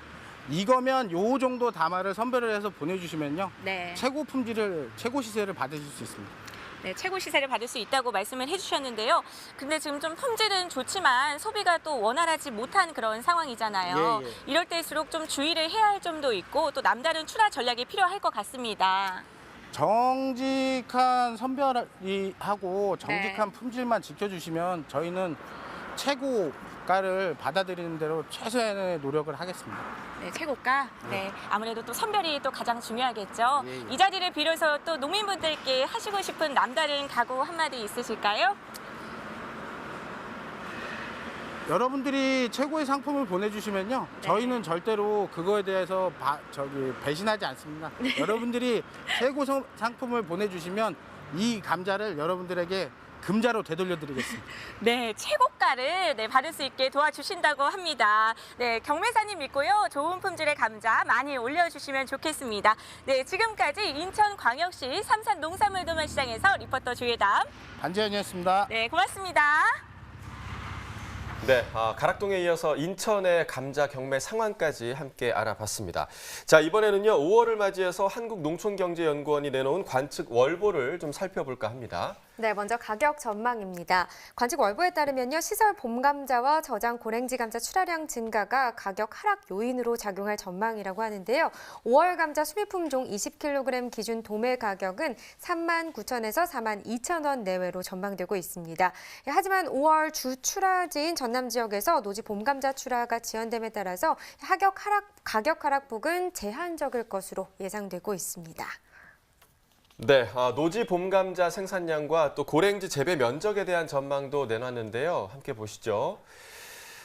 이거면 요 정도 담화를 선별을 해서 보내주시면요. 네. 최고 품질을, 최고 시세를 받으실 수 있습니다. 네, 최고 시세를 받을 수 있다고 말씀을 해주셨는데요. 근데 지금 좀 품질은 좋지만 소비가 또 원활하지 못한 그런 상황이잖아요. 예. 이럴 때일수록 좀 주의를 해야 할 점도 있고 또 남다른 출하 전략이 필요할 것 같습니다. 정직한 선별이 하고 정직한 품질만 지켜주시면 저희는 최고가를 받아들이는 대로 최선의 노력을 하겠습니다. 네, 최고가. 네, 아무래도 또 선별이 또 가장 중요하겠죠. 예. 이 자리를 빌어서 또 농민분들께 하시고 싶은 남다른 각오 한마디 있으실까요? 여러분들이 최고의 상품을 보내주시면요. 저희는 절대로 그거에 대해서 배신하지 않습니다. 여러분들이 최고 상품을 보내주시면 이 감자를 여러분들에게 금자로 되돌려드리겠습니다. 네, 최고가를 받을 수 있게 도와주신다고 합니다. 네, 경매사님 믿고요. 좋은 품질의 감자 많이 올려주시면 좋겠습니다. 네, 지금까지 인천광역시 삼산농산물도매시장에서 리포터 조예담 반재현이었습니다. 네, 고맙습니다. 네, 가락동에 이어서 인천의 감자 경매 상황까지 함께 알아봤습니다. 자, 이번에는요, 5월을 맞이해서 한국농촌경제연구원이 내놓은 관측 월보를 좀 살펴볼까 합니다. 네, 먼저 가격 전망입니다. 관측 월보에 따르면요, 시설 봄 감자와 저장 고랭지 감자 출하량 증가가 가격 하락 요인으로 작용할 전망이라고 하는데요. 5월 감자 수비품종 20kg 기준 도매 가격은 39,000원에서 42,000원 내외로 전망되고 있습니다. 하지만 5월 주 출하지인 전남 지역에서 노지 봄 감자 출하가 지연됨에 따라서 가격 하락폭은 제한적일 것으로 예상되고 있습니다. 네, 노지 봄감자 생산량과 또 고랭지 재배 면적에 대한 전망도 내놨는데요. 함께 보시죠.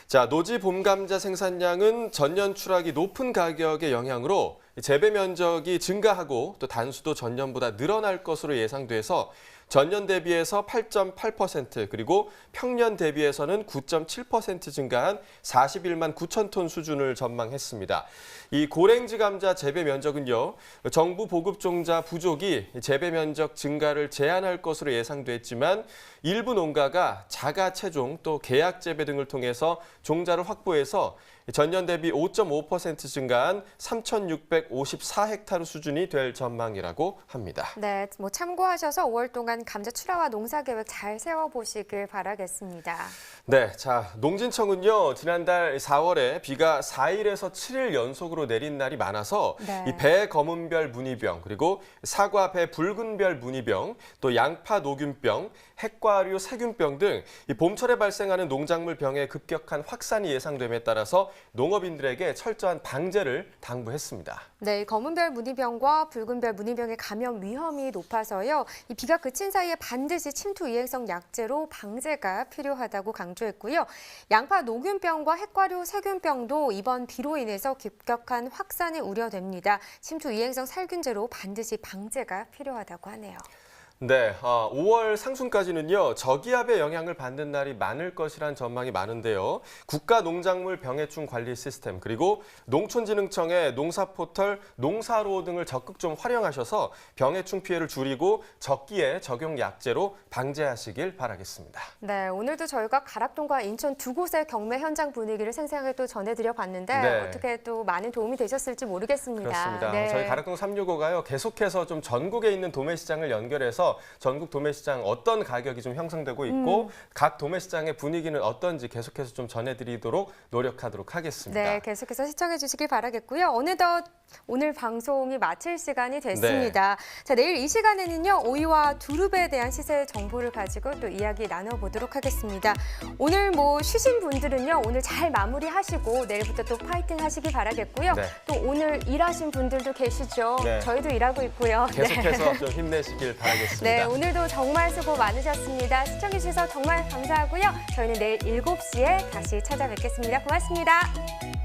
자, 노지 봄감자 생산량은 전년 출하기 높은 가격의 영향으로 재배 면적이 증가하고 또 단수도 전년보다 늘어날 것으로 예상돼서 전년 대비해서 8.8% 그리고 평년 대비해서는 9.7% 증가한 41만 9천 톤 수준을 전망했습니다. 이 고랭지 감자 재배 면적은요, 정부 보급 종자 부족이 재배 면적 증가를 제한할 것으로 예상됐지만 일부 농가가 자가 채종 또 계약 재배 등을 통해서 종자를 확보해서 전년 대비 5.5% 증가한 3,654헥타르 수준이 될 전망이라고 합니다. 네, 참고하셔서 5월 동안 감자 출하와 농사 계획 잘 세워보시길 바라겠습니다. 네, 자, 농진청은요, 지난달 4월에 비가 4일에서 7일 연속으로 내린 날이 많아서 네. 이 배 검은별 문의병, 그리고 사과 배 붉은별 문의병, 또 양파 노균병, 핵과류 세균병 등 이 봄철에 발생하는 농작물 병의 급격한 확산이 예상됨에 따라서 농업인들에게 철저한 방제를 당부했습니다. 네, 검은별 문의병과 붉은별 문의병의 감염 위험이 높아서요. 이 비가 그친 사이에 반드시 침투 이행성 약제로 방제가 필요하다고 강조했고요. 양파 노균병과 핵과류 세균병도 이번 비로 인해서 급격한 확산이 우려됩니다. 침투 이행성 살균제로 반드시 방제가 필요하다고 하네요. 네, 5월 상순까지는요, 저기압의 영향을 받는 날이 많을 것이란 전망이 많은데요. 국가농작물 병해충 관리 시스템 그리고 농촌진흥청의 농사포털 농사로 등을 적극 좀 활용하셔서 병해충 피해를 줄이고 적기에 적용 약제로 방제하시길 바라겠습니다. 네, 오늘도 저희가 가락동과 인천 두 곳의 경매 현장 분위기를 생생하게 또 전해드려 봤는데 네. 어떻게 또 많은 도움이 되셨을지 모르겠습니다. 그렇습니다. 네. 저희 가락동 365가요, 계속해서 좀 전국에 있는 도매시장을 연결해서 전국 도매시장 어떤 가격이 좀 형성되고 있고 각 도매시장의 분위기는 어떤지 계속해서 좀 전해드리도록 노력하도록 하겠습니다. 네, 계속해서 시청해 주시길 바라겠고요. 어느덧 오늘 방송이 마칠 시간이 됐습니다. 네. 자, 내일 이 시간에는요, 오이와 두릅에 대한 시세 정보를 가지고 또 이야기 나눠보도록 하겠습니다. 오늘 쉬신 분들은요, 오늘 잘 마무리하시고 내일부터 또 파이팅 하시기 바라겠고요. 네. 또 오늘 일하신 분들도 계시죠. 네. 저희도 일하고 있고요. 계속해서 좀 힘내시길 바라겠습니다. 네, 오늘도 정말 수고 많으셨습니다. 시청해 주셔서 정말 감사하고요. 저희는 내일 7시에 다시 찾아뵙겠습니다. 고맙습니다.